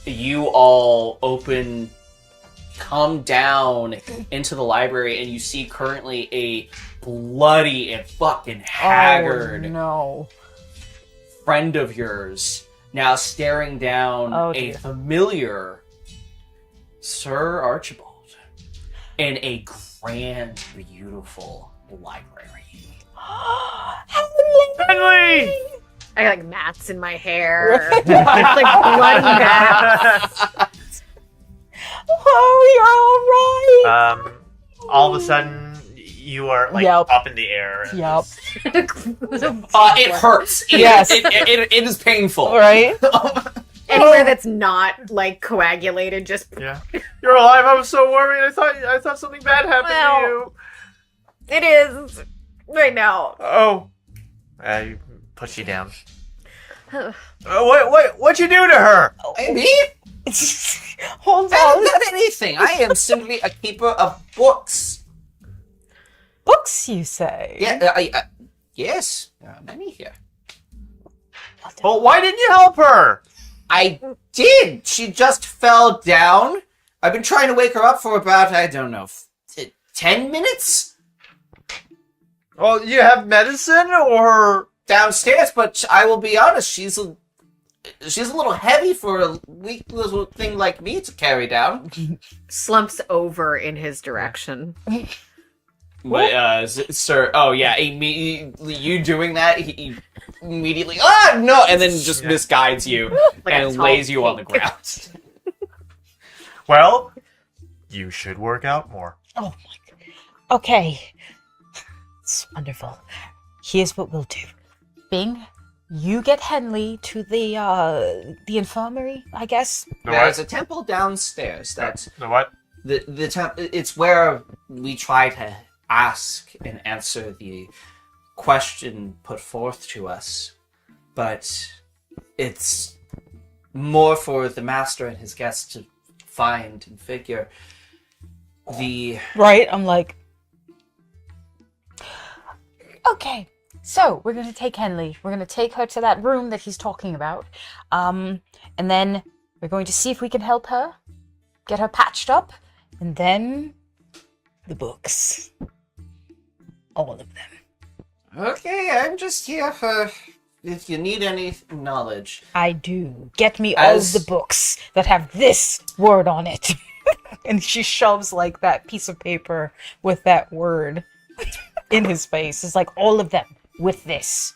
you all come down into the library, and you see currently a bloody and fucking haggard friend of yours now staring down a familiar Sir Archibald in a grand, beautiful library. Henley! I got like mats in my hair. It's like bloody mats. Oh, you're all right. All of a sudden, you are like up in the air. Yep. It hurts. It is painful. Right? Anywhere that's not like coagulated, just Yeah. You're alive. I was so worried. I thought something bad happened to you. it is right now. Oh. I put you down. What'd you do to her? Me? Hold I haven't on. done anything. I am simply a keeper of books. Books, you say? Yeah, yes. There are many here. Well, why didn't you help her? I did. She just fell down. I've been trying to wake her up for about, 10 minutes? Well, you have medicine or... Downstairs, but I will be honest, she's a little heavy for a weak little thing like me to carry down. Slumps over in his direction. But, sir, you doing that, he immediately, no, and then just misguides you Like a and tall lays you on the cake. ground. Well, you should work out more. Oh my god. Okay. It's wonderful. Here's what we'll do. Bing, you get Henley to the infirmary, I guess. There's a temple downstairs that's The what? the it's where we try to ask and answer the question put forth to us, but it's more for the master and his guests to find and figure the... Right? I'm like... Okay, so we're going to take Henley. We're going to take her to that room that he's talking about. And then we're going to see if we can help her, get her patched up, and then the books. All of them. Okay, I'm just here for if you need any knowledge. I do. Get me all of the books that have this word on it. And she shoves like that piece of paper with that word in his face. It's like all of them with this.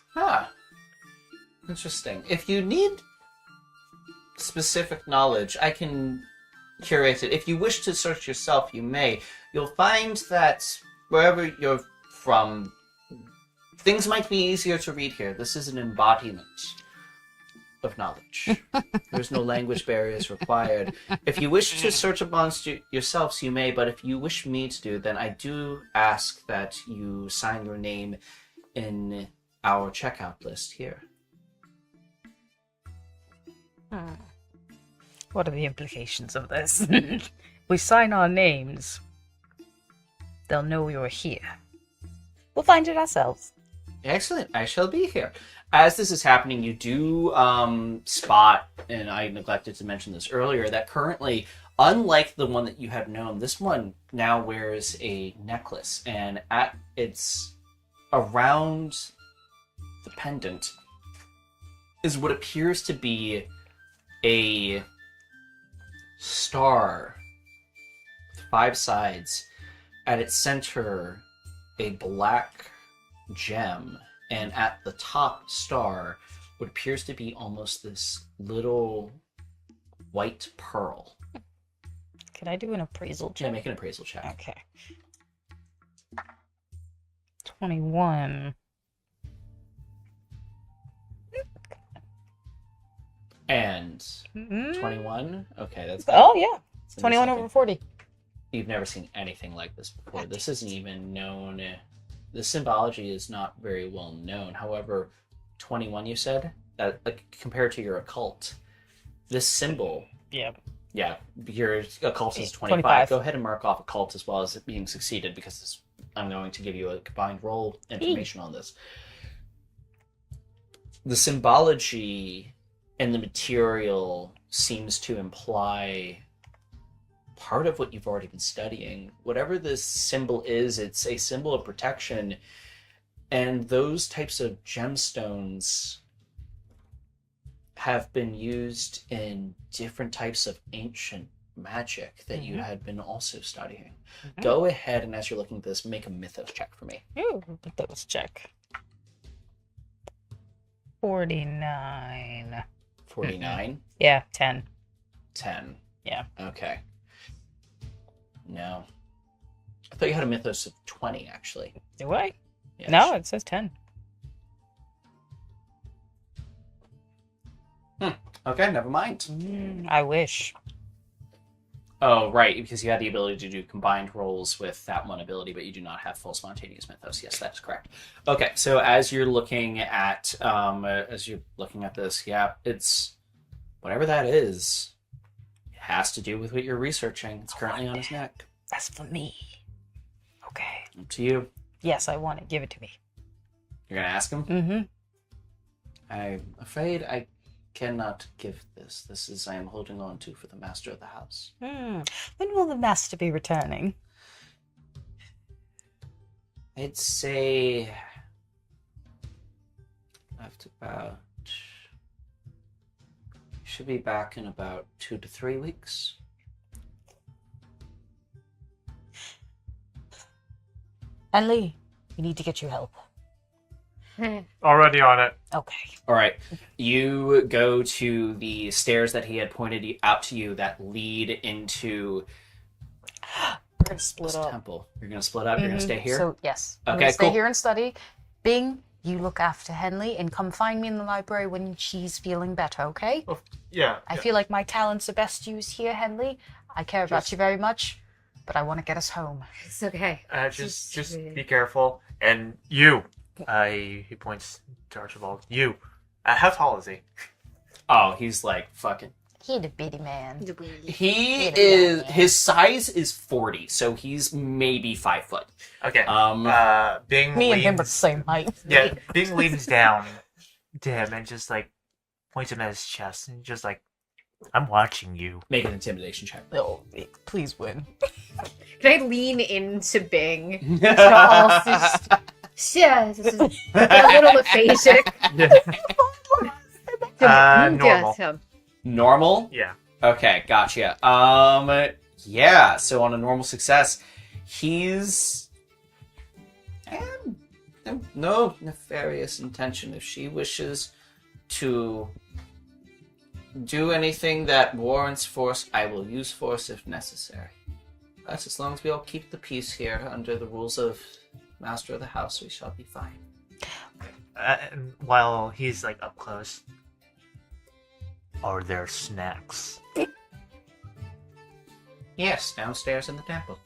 Interesting. If you need specific knowledge, I can curate it. If you wish to search yourself, you may. You'll find that wherever you're from, things might be easier to read here. This is an embodiment of knowledge. There's no language barriers required. If you wish to search amongst yourselves, you may, but if you wish me to do, then I do ask that you sign your name in our checkout list here. What are the implications of this? We sign our names. They'll know you're here. We'll find it ourselves. Excellent. I shall be here. As this is happening, you do spot, and I neglected to mention this earlier, that currently, unlike the one that you have known, this one now wears a necklace, and it's around the pendant is what appears to be a star with 5 sides. At its center, a black gem, and at the top star, what appears to be almost this little white pearl. Can I do an appraisal check? Yeah, make an appraisal check. Okay. 21. and 21? Okay, that's Oh, yeah. that's 21 something. over 40. You've never seen anything like this before. This isn't even known. The symbology is not very well known. However, 21, you said? That, like, compared to your occult, this symbol, Yeah. yeah, your occult is 25. 25. Go ahead and mark off occult as well as it being succeeded because I'm going to give you a combined roll information on this. The symbology and the material seems to imply part of what you've already been studying. Whatever this symbol is, it's a symbol of protection, and those types of gemstones have been used in different types of ancient magic that you had been also studying. Go ahead and as you're looking at this, make a mythos check for me. Ooh, let's check. 49. 49? Yeah, 10. 10. Yeah. Okay. No. I thought you had a mythos of 20, actually. Do I? Yeah, No, it says 10. Okay, never mind. I wish. Oh, right, because you had the ability to do combined rolls with that one ability, but you do not have full spontaneous mythos. Yes, that's correct. Okay, so as you're looking at this, yeah, it's whatever that is. It has to do with what you're researching. It's currently on his neck. That's for me. Okay. Up to you. Yes, I want it. Give it to me. You're gonna ask him. Mm-hmm. I'm afraid I cannot give this. This is I am holding on to for the master of the house. When will the master be returning? I'd say after about should be back in about 2 to 3 weeks. Henley, we need to get you help. Already on it. Okay. All right, you go to the stairs that he had pointed out to you that lead into We're gonna split this up. temple. You're gonna split up. You're gonna stay here. So yes. Okay, I'm gonna stay cool. here and study. Bing, you look after Henley and come find me in the library when she's feeling better, okay? Yeah. I feel like my talents are best used here, Henley. I care about you very much, but I want to get us home. It's okay. Just be careful. And you, he points to Archibald. You, how tall is he? Oh, he's like fucking. He the bitty man. He Yeah. is. His size is 40, so he's maybe 5 foot. Okay. Bing Me and leans, him are the same height. Yeah, Bing leans down to him and just like points him at his chest and just like, I'm watching you. Make an intimidation check. Oh, please win. Can I lean into Bing? Yeah, this is a little aphasia. Normal. Normal? Yeah. Okay, gotcha. Yeah, so on a normal success, he's no nefarious intention. If she wishes to do anything that warrants force, I will use force if necessary. But as long as we all keep the peace here under the rules of Master of the House, we shall be fine. And while he's like up close, are there snacks? Yes, downstairs in the temple.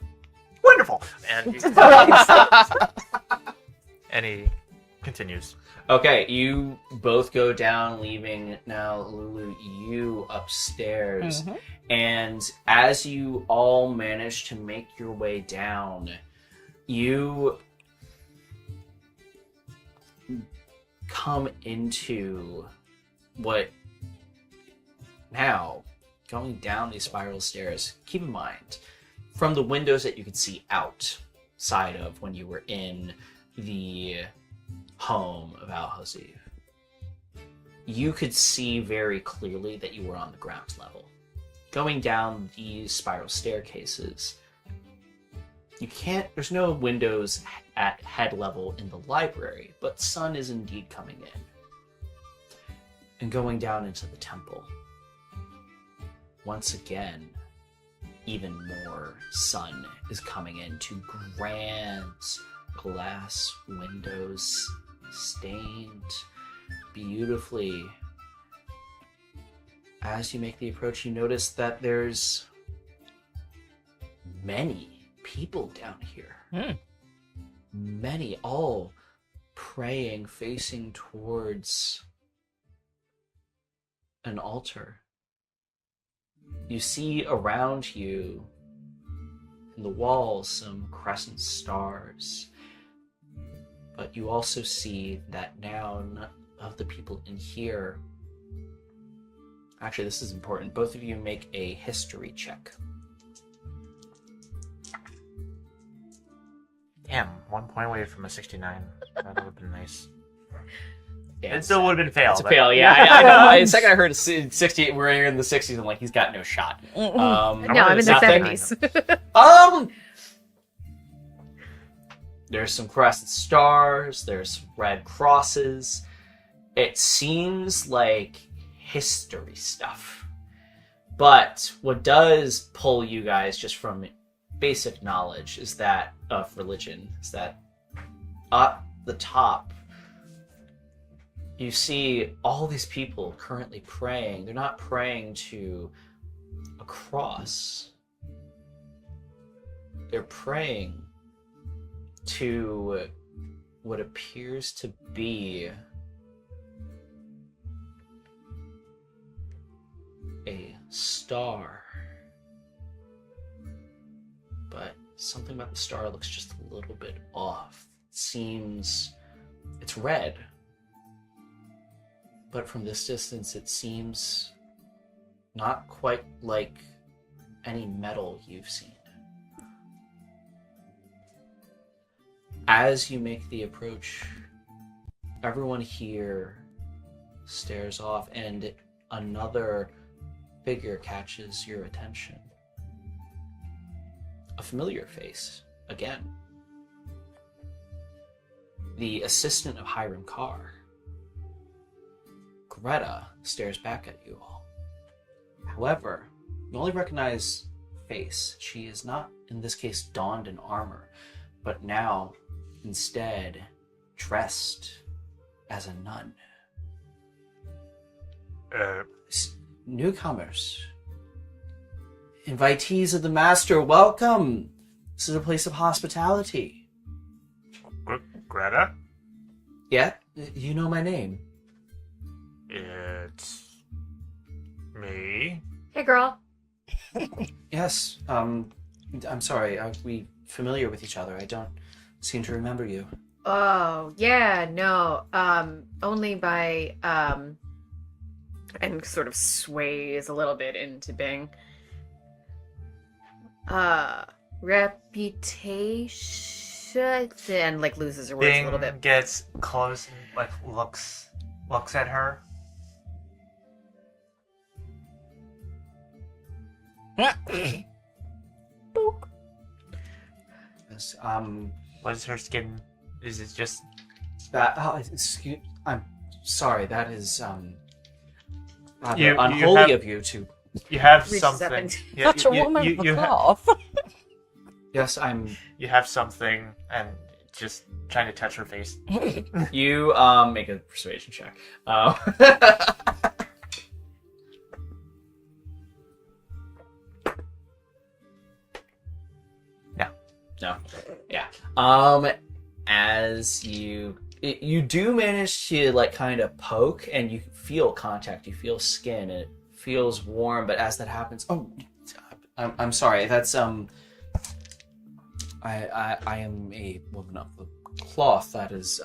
Wonderful. And he continues. Okay, you both go down, leaving now LuLu, you upstairs. Mhm. And as you all manage to make your way down, you come into what now, going down these spiral stairs, keep in mind, from the windows that you could see outside of when you were in the home of Al-Azif, you could see very clearly that you were on the ground level. Going down these spiral staircases, there's no windows at head level in the library, but sun is indeed coming in. And going down into the temple, once again, even more sun is coming into grand glass windows, stained beautifully. as you make the approach, you notice that there's many people down here. Many, all praying, facing towards an altar. You see around you in the walls some crescent stars, but you also see that now none of the people in here. Actually, this is important. Both of you make a history check. Damn, 1 point away from a 69. That would have been nice. Yeah, It still would have been fail. it's a but- fail. Yeah, I know. The second I heard 60, we're in the 60s. I'm like, he's got no shot. No, I'm in the nothing. 70s. There's some crescent stars. There's red crosses. It seems like history stuff. But what does pull you guys just from basic knowledge is that of religion is that at the top you see all these people currently praying. They're not praying to a cross. They're praying to what appears to be a star. But something about the star looks just a little bit off. It seems it's red. But from this distance, it seems not quite like any metal you've seen. As you make the approach, everyone here stares off, and another figure catches your attention. A familiar face, again. The assistant of Hiram Carr. Greta stares back at you all. However, you only recognize face. She is not, in this case, donned in armor, but now, instead, dressed as a nun. Newcomers, invitees of the Master, welcome. This is a place of hospitality. Greta? Yeah, you know my name. It's me. Hey, girl. Yes, I'm sorry, are we familiar with each other? I don't seem to remember you. Oh, yeah, no. Only by, and sort of sways a little bit into Bing. Reputation, and like loses her words a little Bing bit. gets close and like looks at her. Book. Yes, What is her skin? Is it just excuse, I'm sorry, that is, rather You unholy have- of you to... you have Reaches up something? into- Yeah, Such a woman you, with you, a ha- cough. Yes, you have something, and just trying to touch her face. You, make a persuasion check. No. Yeah. As you do manage to like kind of poke, and you feel contact, you feel skin, and it feels warm. But as that happens, I'm sorry. That's I am a woman of the cloth. That is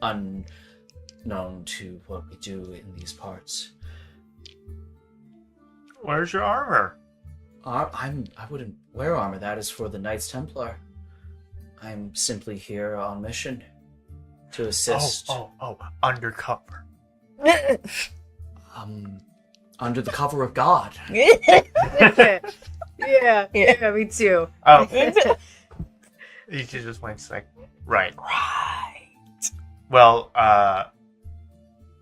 unknown to what we do in these parts. Where's your armor? I wouldn't wear armor. That is for the Knights Templar. I'm simply here on mission to assist. Oh, undercover. Under the cover of God. yeah, me too. Oh, he just winks like, right. Well,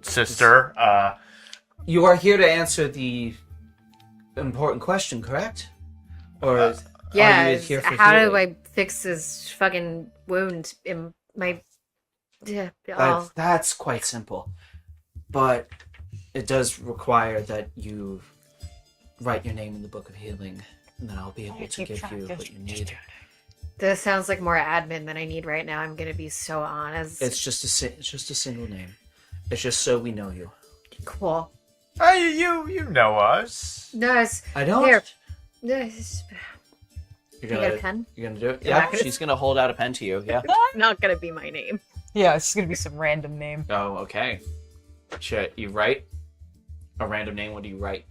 sister, You are here to answer the important question, correct? Or are Yeah, you here for how do healing? I fix this fucking wound in my... Yeah, That's quite simple. But it does require that you write your name in the Book of Healing, and then I'll be able to give you what you need. This sounds like more admin than I need right now. I'm gonna be so honest. It's just a single name. It's just so we know you. Cool. You know us. Nice. I don't. Here. Nice. You're Can I get a pen? You're gonna do it? Yeah, Yeah. She's gonna hold out a pen to you. Yeah. Not gonna be my name. Yeah, it's gonna be some random name. Oh, okay. Shit, you write a random name. What do you write?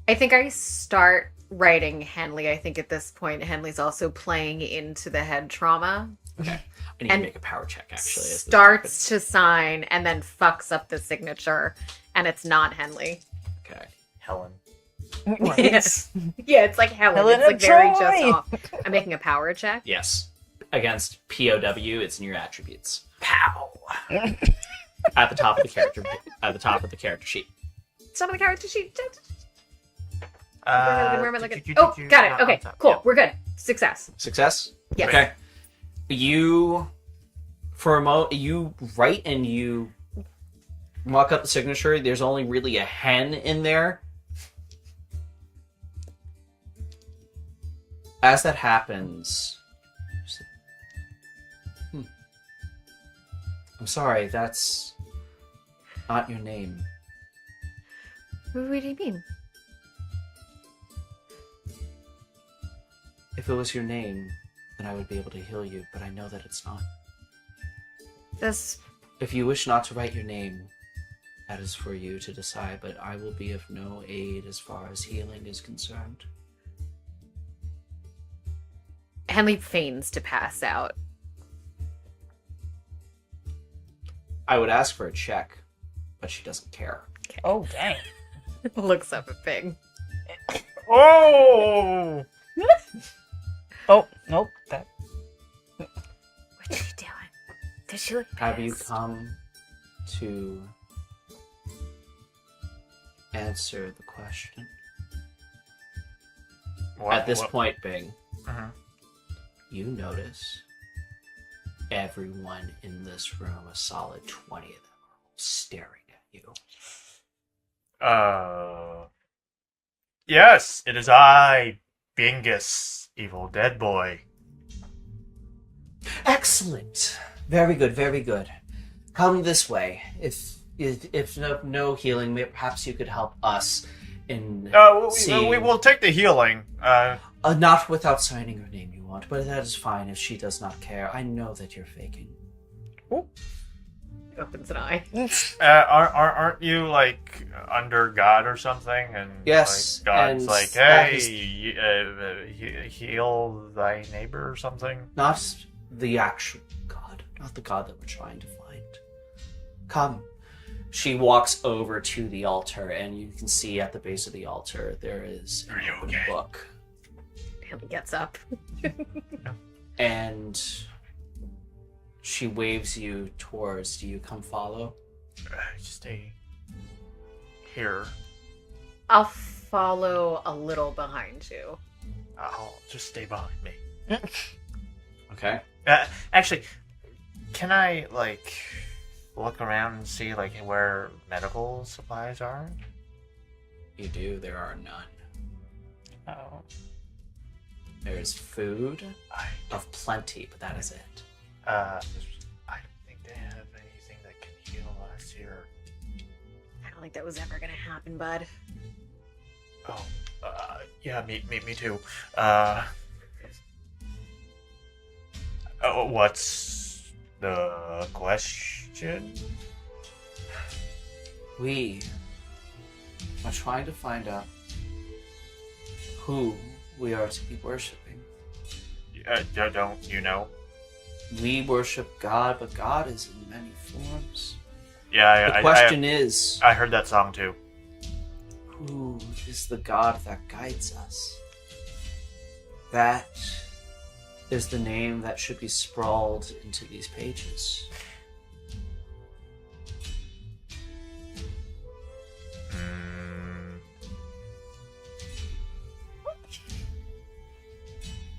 I think I start writing Henley. I think at this point, Henley's also playing into the head trauma. Okay. I need And to make a power check, actually. as this Starts to sign and then fucks up the signature, and it's not Henley. happens. Okay. Helen. Yes. Yeah, it's like Helen. Helen It's like of very Troy. just off. I'm making a power check. Yes. Against POW, it's in your attributes. Pow. At the top of the character. At the top of the character sheet. It's not on the character sheet. Uh, Where am I looking? Oh, got it. Okay, cool. Yeah. We're good. Success. Success. Yes. Okay. You, for a moment, you write and you mock up the signature. There's only really a hen in there. As that happens, I'm sorry, that's not your name. What do you mean? If it was your name, then I would be able to heal you, but I know that it's not. This. If you wish not to write your name, that is for you to decide, but I will be of no aid as far as healing is concerned. Henley feigns to pass out. I would ask for a check, but she doesn't care. Oh, dang. Looks up at Big. Oh. Oh, nope. That. What's she doing? Does she look pissed? Have you come to answer the question? At this point, Bing, you notice everyone in this room, a solid 20 of them, are staring at you. Yes, it is I, Bingus, evil dead boy. Excellent. Very good, very good. Come this way. If no healing, perhaps you could help us in We will take the healing. not without signing her name you want, but that is fine if she does not care. I know that you're faking. Opens an eye. Aren't you like under God or something? And Yes, like, God's and like, that hey, heal thy neighbor or something. Not the actual God, not the God that we're trying to find. Come. She walks over to the altar, and you can see at the base of the altar there is an open book. Henley gets up. And she waves you towards. Do you come follow? Just stay here. I'll follow a little behind you. I'll just stay behind me. Okay. Actually, can I like look around and see like where medical supplies are? You do. There are none. Oh. There's food of plenty, but that is it. I don't think they have anything that can heal us here. I don't think that was ever gonna happen, bud. Oh, yeah, me too. What's the question? We are trying to find out who we are to be worshipping. Don't you know? We worship God, but God is in many forms. Yeah, The question is, I heard that song too. who is the God that guides us? That is the name that should be sprawled into these pages.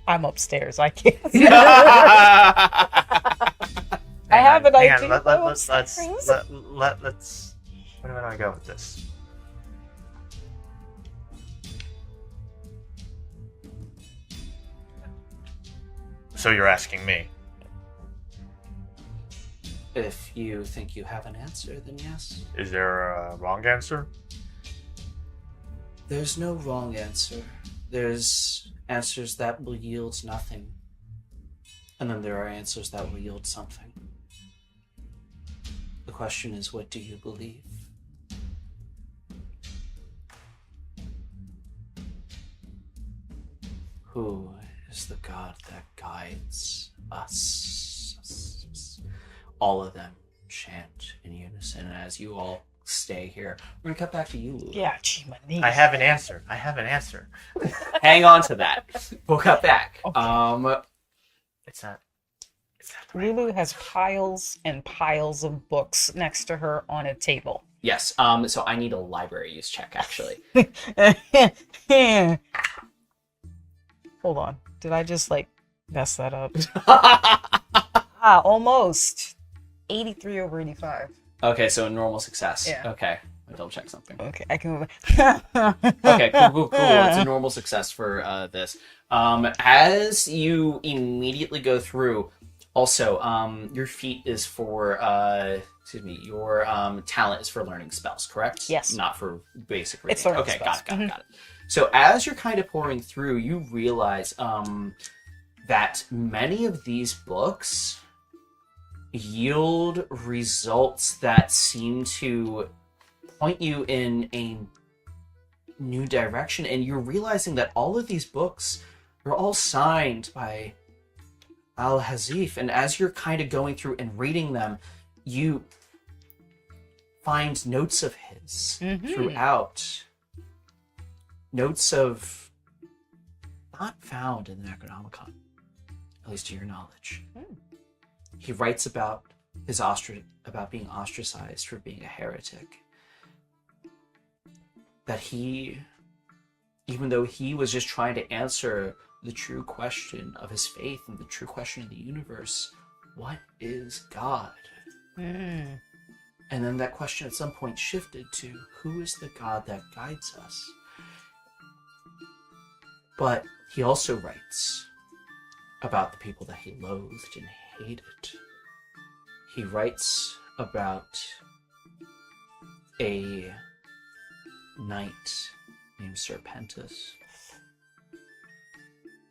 I'm upstairs. I can't. I have an idea. Let's Where do I go with this? So you're asking me? If you think you have an answer, then yes. Is there a wrong answer? There's no wrong answer. There's answers that will yield nothing. And then there are answers that will yield something. The question is, what do you believe? Who is the God that guides us? All of them chant in unison. And as you all stay here, we're going to cut back to you, LuLu. Yeah, gee, my knees. I have an answer. Hang on to that. We'll cut back. Okay. It's not. LuLu has piles and piles of books next to her on a table. Yes. So I need a library use check, actually. Hold on. Did I just mess that up? Almost. 83 over 85. Okay, so a normal success. Yeah. Okay. I'll double check something. Okay, I can move. Okay, cool. It's a normal success for this. As you immediately go through, also, your feat is for, your talent is for learning spells, correct? Yes. Not for basic reading. It's learning okay, spells. got it. So as you're kind of pouring through, you realize that many of these books yield results that seem to point you in a new direction, and you're realizing that all of these books are all signed by Al-Azif, and as you're kind of going through and reading them, you find notes of his throughout. Notes of not found in the Necronomicon, at least to your knowledge. He writes about about being ostracized for being a heretic. That he, even though he was just trying to answer the true question of his faith and the true question of the universe, what is God? And then that question at some point shifted to, who is the God that guides us? But he also writes about the people that he loathed and hated. He writes about a knight named Sir Pentous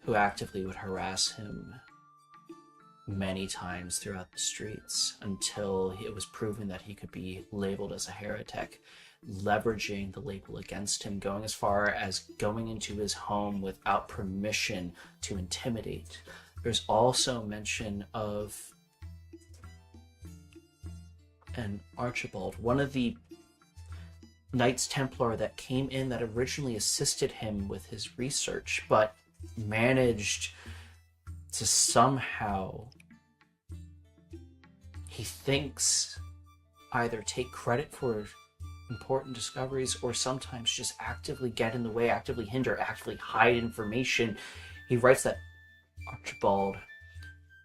who actively would harass him many times throughout the streets until it was proven that he could be labeled as a heretic, leveraging the label against him, going as far as going into his home without permission to intimidate. There's also mention of an Archibald, one of the Knights Templar that came in that originally assisted him with his research, but managed to somehow, he thinks, either take credit for important discoveries or sometimes just actively get in the way, actively hinder, actively hide information. He writes that Archibald,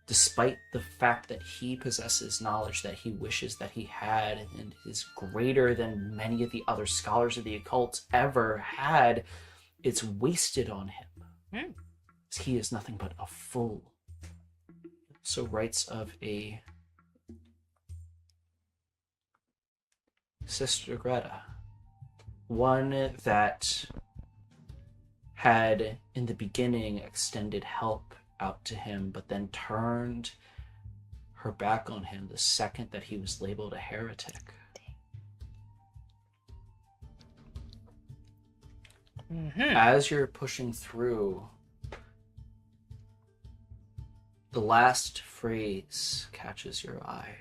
despite the fact that he possesses knowledge that he wishes that he had and is greater than many of the other scholars of the occult ever had, it's wasted on him. He is nothing but a fool. So writes of a Sister Greta, one that had in the beginning extended help out to him, but then turned her back on him the second that he was labeled a heretic. As you're pushing through, the last phrase catches your eye.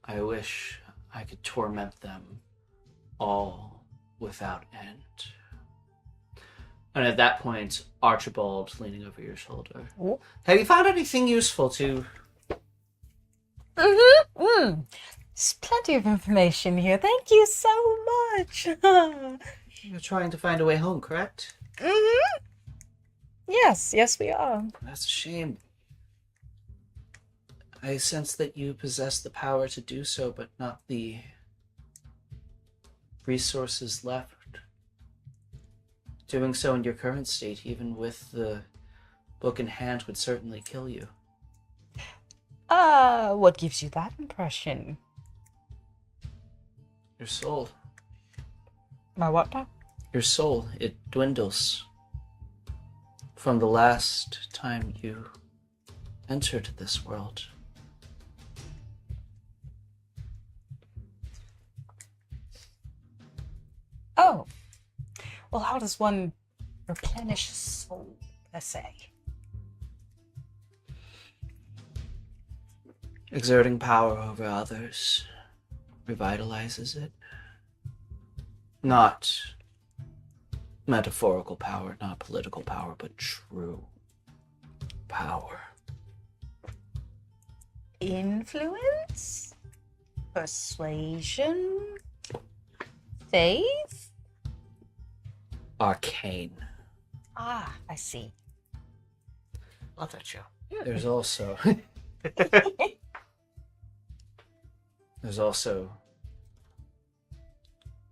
I wish I could torment them all without end. And at that point, Archibald, leaning over your shoulder, have you found anything useful to... There's plenty of information here. Thank you so much. You're trying to find a way home, correct? Yes, we are. That's a shame. I sense that you possess the power to do so, but not the resources left. Doing so in your current state, even with the book in hand, would certainly kill you. What gives you that impression? Your soul. My what now? Your soul, it dwindles. From the last time you entered this world. Oh. Well, how does one replenish a soul, per se? Exerting power over others revitalizes it. Not metaphorical power, not political power, but true power. Influence? Persuasion? Faith? Arcane. Ah, I see. Love that show. There's also there's also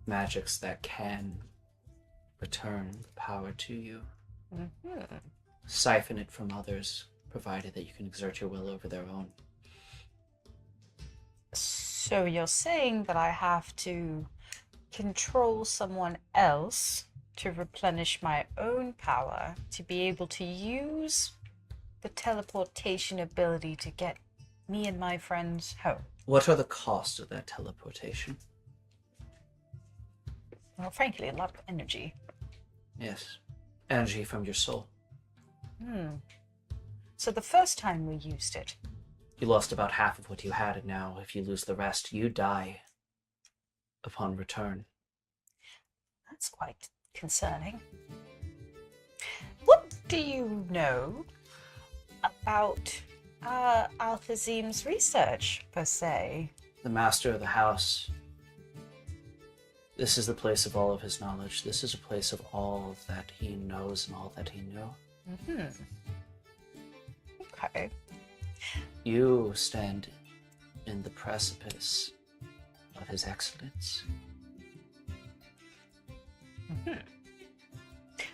magics that can return the power to you. Mm-hmm. Siphon it from others, provided that you can exert your will over their own. So you're saying that I have to control someone else to replenish my own power to be able to use the teleportation ability to get me and my friends home? What are the costs of that teleportation? Well, frankly, a lot of energy. Yes. Energy from your soul. So the first time we used it, You lost about half of what you had, and now if you lose the rest, you die upon return. that's quite concerning. What do you know about Al-Azif's research, per se? The master of the house. This is the place of all of his knowledge. This is a place of all that he knows and all that he knew. Okay. You stand in the precipice of his excellence.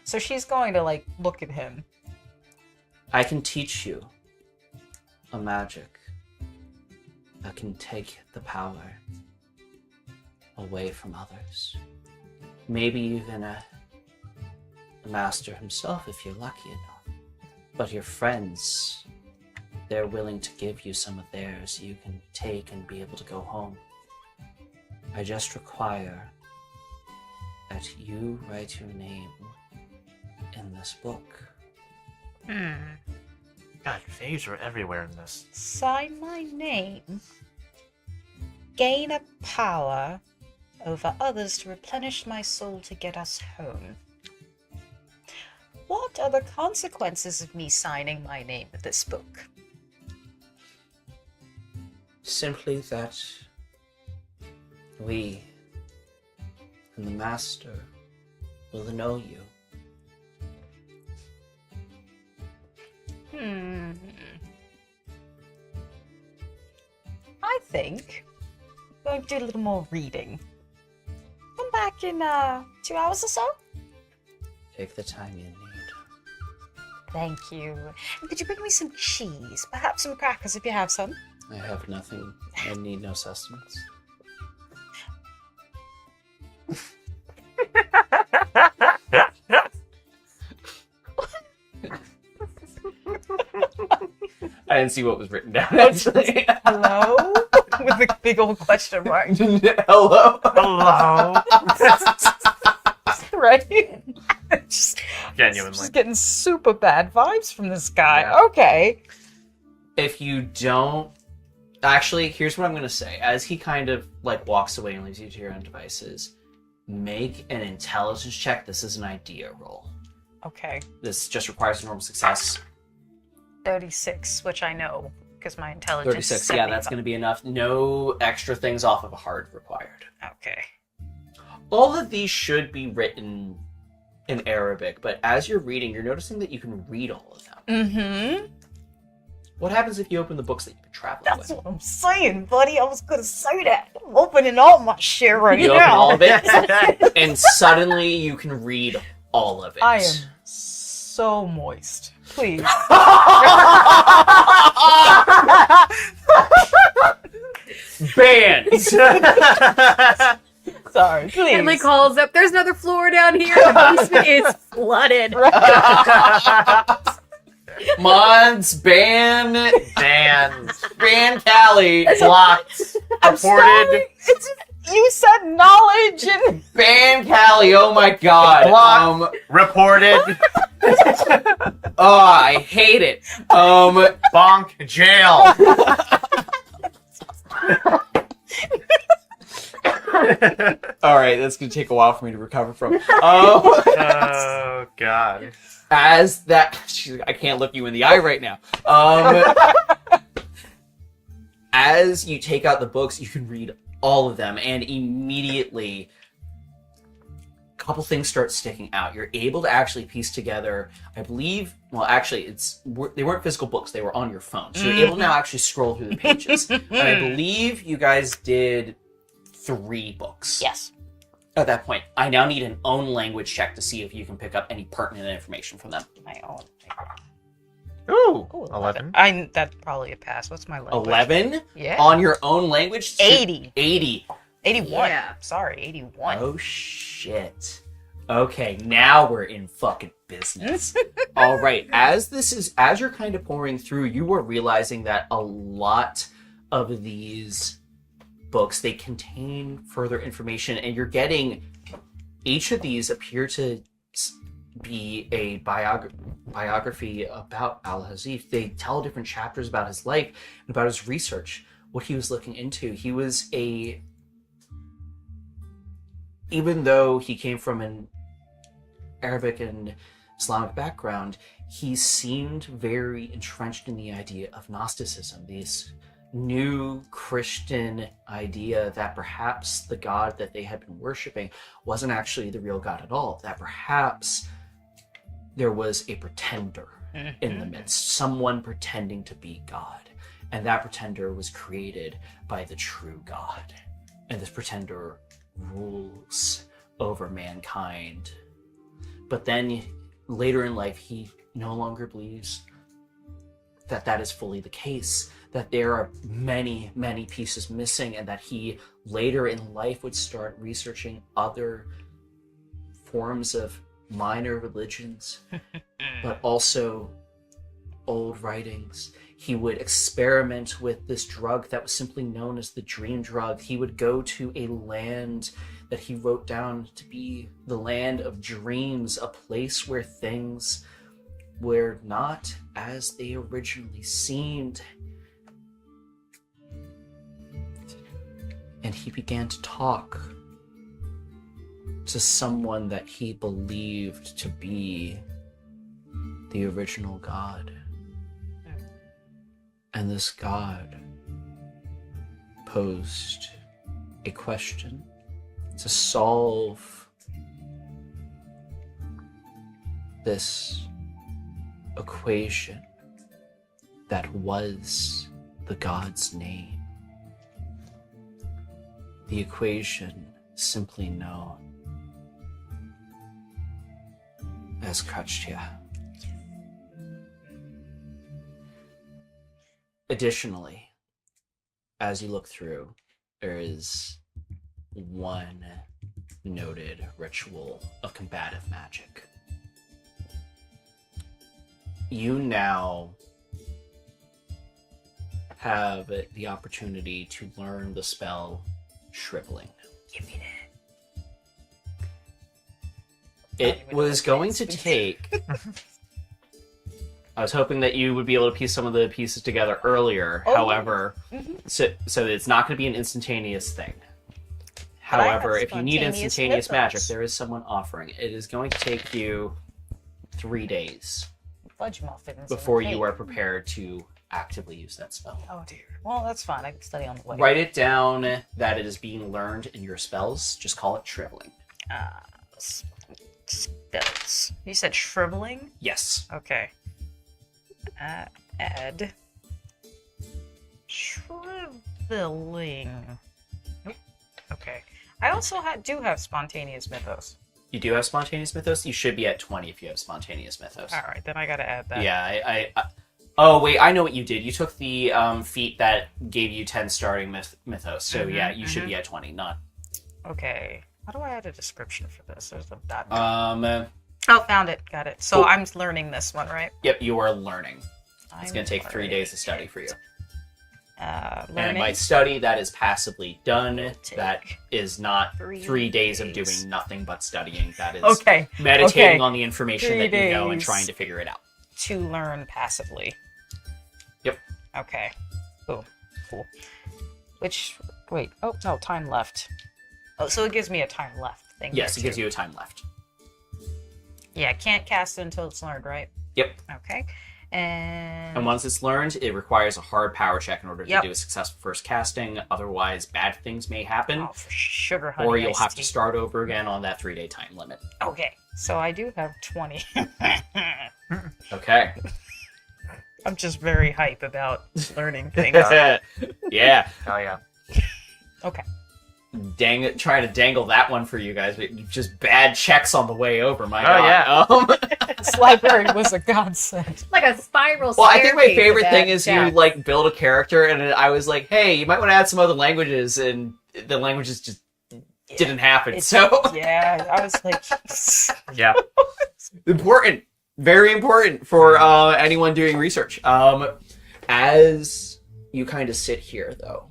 So she's going to, like, look at him. I can teach you a magic that can take the power away from others. Maybe even a master himself if you're lucky enough. But your friends, they're willing to give you some of theirs you can take and be able to go home. I just require that you write your name in this book. God, faves are everywhere in this. Sign my name. Gain a power over others to replenish my soul to get us home. What are the consequences of me signing my name in this book? Simply that we and the master will know you. I think I'm going to do a little more reading. Come back in 2 hours or so? Take the time you need. Thank you. And could you bring me some cheese? Perhaps some crackers if you have some. I have nothing. I need no sustenance. I didn't see what was written down, actually. Hello? With a big old question mark. Hello? Hello. Right? Genuinely. Just getting super bad vibes from this guy. Yeah. Okay. If you don't... Actually, here's what I'm going to say. As he kind of, like, walks away and leaves you to your own devices, make an intelligence check. This is an idea roll. Okay. This just requires a normal success. 36, which I know, because my intelligence 36, is yeah, that's going to be enough. No extra things off of a hard required. Okay. All of these should be written in Arabic, but as you're reading, you're noticing that you can read all of them. Mm-hmm. What happens if you open the books that you've been traveling That's with? what I'm saying, buddy. I was gonna say that. I'm opening all my shit right You open now. all of it, and suddenly you can read all of it. I am so moist. Please. Banned! Sorry, please. Henley calls up. There's another floor down here. The basement is flooded. Mods, ban, ban Callie, blocked, I'm reported, sorry. You said knowledge and ban Callie, oh my god. Blocked. Reported. Oh, I hate it. Bonk. Jail. Alright, that's gonna take a while for me to recover from. Oh, God. As that, I can't look you in the eye right now. As you take out the books, you can read all of them, and immediately a couple things start sticking out. You're able to actually piece together, I believe, well, actually, they weren't physical books, they were on your phone. So you're able to now actually scroll through the pages. And I believe you guys did 3 books. yes. At that point, I now need an own language check to see if you can pick up any pertinent information from them. My own. Ooh. Ooh, 11. That's probably a pass. What's my language? 11 Yeah. on your own language. 80. 80. 81. Yeah. Sorry, 81. Oh shit. Okay, now we're in fucking business. All right, as you're kind of pouring through, you are realizing that a lot of these books, they contain further information, and you're getting, each of these appear to be a biography about Al-Azif. They tell different chapters about his life and about his research, what he was looking into. He was even though he came from an Arabic and Islamic background, he seemed very entrenched in the idea of Gnosticism, this new Christian idea that perhaps the God that they had been worshiping wasn't actually the real God at all, that perhaps there was a pretender in the midst, someone pretending to be God, and that pretender was created by the true God, and this pretender rules over mankind. But then later in life, he no longer believes that that is fully the case, that there are many, many pieces missing, and that he later in life would start researching other forms of minor religions, but also old writings. He would experiment with this drug that was simply known as the dream drug. He would go to a land that he wrote down to be the land of dreams, a place where things were not as they originally seemed. And he began to talk to someone that he believed to be the original God. And this God posed a question to solve this equation that was the God's name. The equation simply known as Krachtia. Additionally, as you look through, there is one noted ritual of combative magic. You now have the opportunity to learn the spell Shrivilling. Give me that. It was going to take... I was hoping that you would be able to piece some of the pieces together earlier. Oh. However, so it's not going to be an instantaneous thing. But I have However, if you need spontaneous instantaneous magic, mythos. there is someone offering. It is going to take you 3 days Fudge muffins. before and you cake. are prepared to actively use that spell. Oh dear. Well, that's fine. I can study on the way. Write it down that it is being learned in your spells. Just call it Shrivilling. Spells. You said shriveling? Yes. Okay. Add Shrivilling. Nope. Okay. I also do have spontaneous mythos. You do have spontaneous mythos? You should be at 20 if you have spontaneous mythos. All right, then I gotta add that. Yeah, I oh, wait, I know what you did. You took the feat that gave you 10 starting mythos. So, yeah, you should be at 20, not... Okay. How do I add a description for this? There's a dot. Oh, Found it. Got it. So I'm learning this one, right? Yep, you are learning. It's going to take 3 days to study for you. Learning. And by study, that is passively done. Take That is not 3 days of days. doing nothing but studying. That is Okay. meditating on the information 3 that you know and days. trying to figure it out. To learn passively. Yep. Okay. Cool. Which, wait. Oh, no, time left. Oh, so it gives me a time left thing. Yes, it here, gives too. you a time left. Yeah, can't cast it until it's learned, right? Yep. Okay. And once it's learned, it requires a hard power check in order to Yep. do a successful first casting. Otherwise, bad things may happen. Oh, for sugar honey Or you'll iced have to tea. start over again on that 3-day time limit. Okay, so I do have 20. Okay. I'm just very hype about learning things. Yeah. Oh yeah. Okay. Dang it, trying to dangle that one for you guys, but just bad checks on the way over, my Oh, god. This library was a godsend. Like a spiral Well, I think my staircase of favorite thing bad is you, checks. like, build a character, and I was like, hey, you might want to add some other languages, and the languages just didn't happen, so... Yeah, I was like... Yeah. Important. Very important for anyone doing research. As you kind of sit here, though,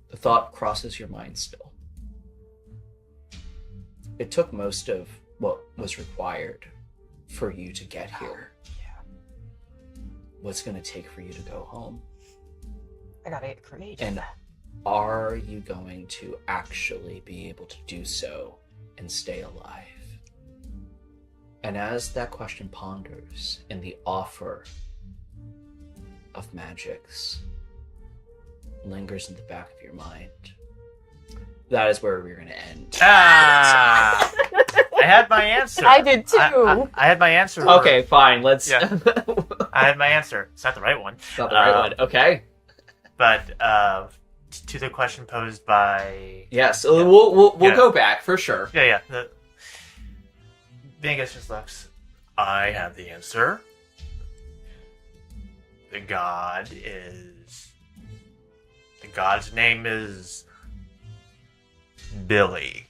the thought crosses your mind still. It took most of what was required for you to get here. Yeah. What's going to take for you to go home? I gotta get creative. And are you going to actually be able to do so and stay alive? And as that question ponders in the offer of magics lingers in the back of your mind, that is where we're going to end. Ah! I had my answer. I did too. I had my answer. Okay, fine. Let's. Yeah. I had my answer. It's not the right one. It's not the right one. Okay. But to the question posed by Yes, we'll Yeah. go back for sure. yeah. The Vegas just looks. I have the answer. The god's name is Billy.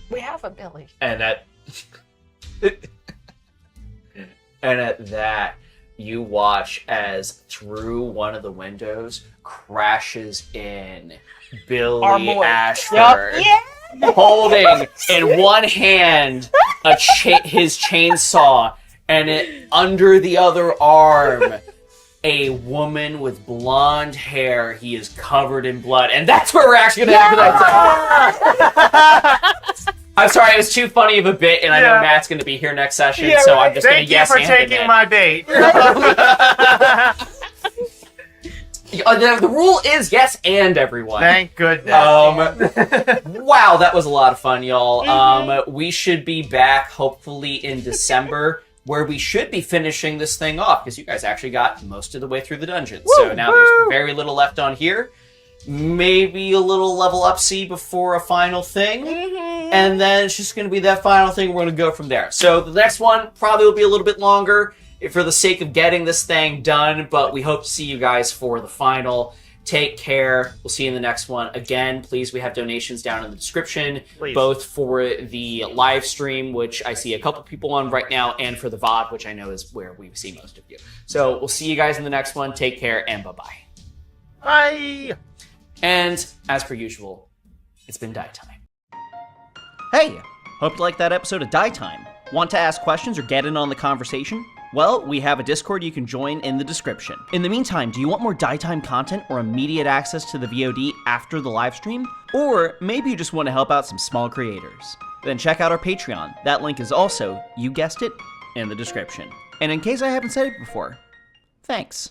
We have a Billy. And at that, you watch as through one of the windows crashes in Billy Our boy. Ashford, Yeah. holding in one hand his chainsaw, and under the other arm a woman with blonde hair. He is covered in blood, and that's where we're actually going to end tonight. I'm sorry, it was too funny of a bit, and I know Yeah. Matt's going to be here next session, Yeah, so I'm just going to Thank you yes for and taking it. my bait. The rule is yes and, everyone. Thank goodness. Wow, that was a lot of fun, y'all. We should be back hopefully in December, where we should be finishing this thing off, because you guys actually got most of the way through the dungeon. So now there's very little left on here. Maybe a little level up C before a final thing. And then it's just going to be that final thing. We're going to go from there. So the next one probably will be a little bit longer for the sake of getting this thing done. But we hope to see you guys for the final. Take care. We'll see you in the next one. Again, please, we have donations down in the description. Please. Both for the live stream, which I see a couple people on right now, and for the VOD, which I know is where we see most of you. So we'll see you guys in the next one. Take care, and bye-bye. Bye. And as per usual, it's been die time. Hey! Hope you liked that episode of Die Time. Want to ask questions or get in on the conversation? Well, we have a Discord you can join in the description. In the meantime, do you want more Die Time content or immediate access to the VOD after the live stream? Or maybe you just want to help out some small creators? Then check out our Patreon. That link is also, you guessed it, in the description. And in case I haven't said it before, thanks.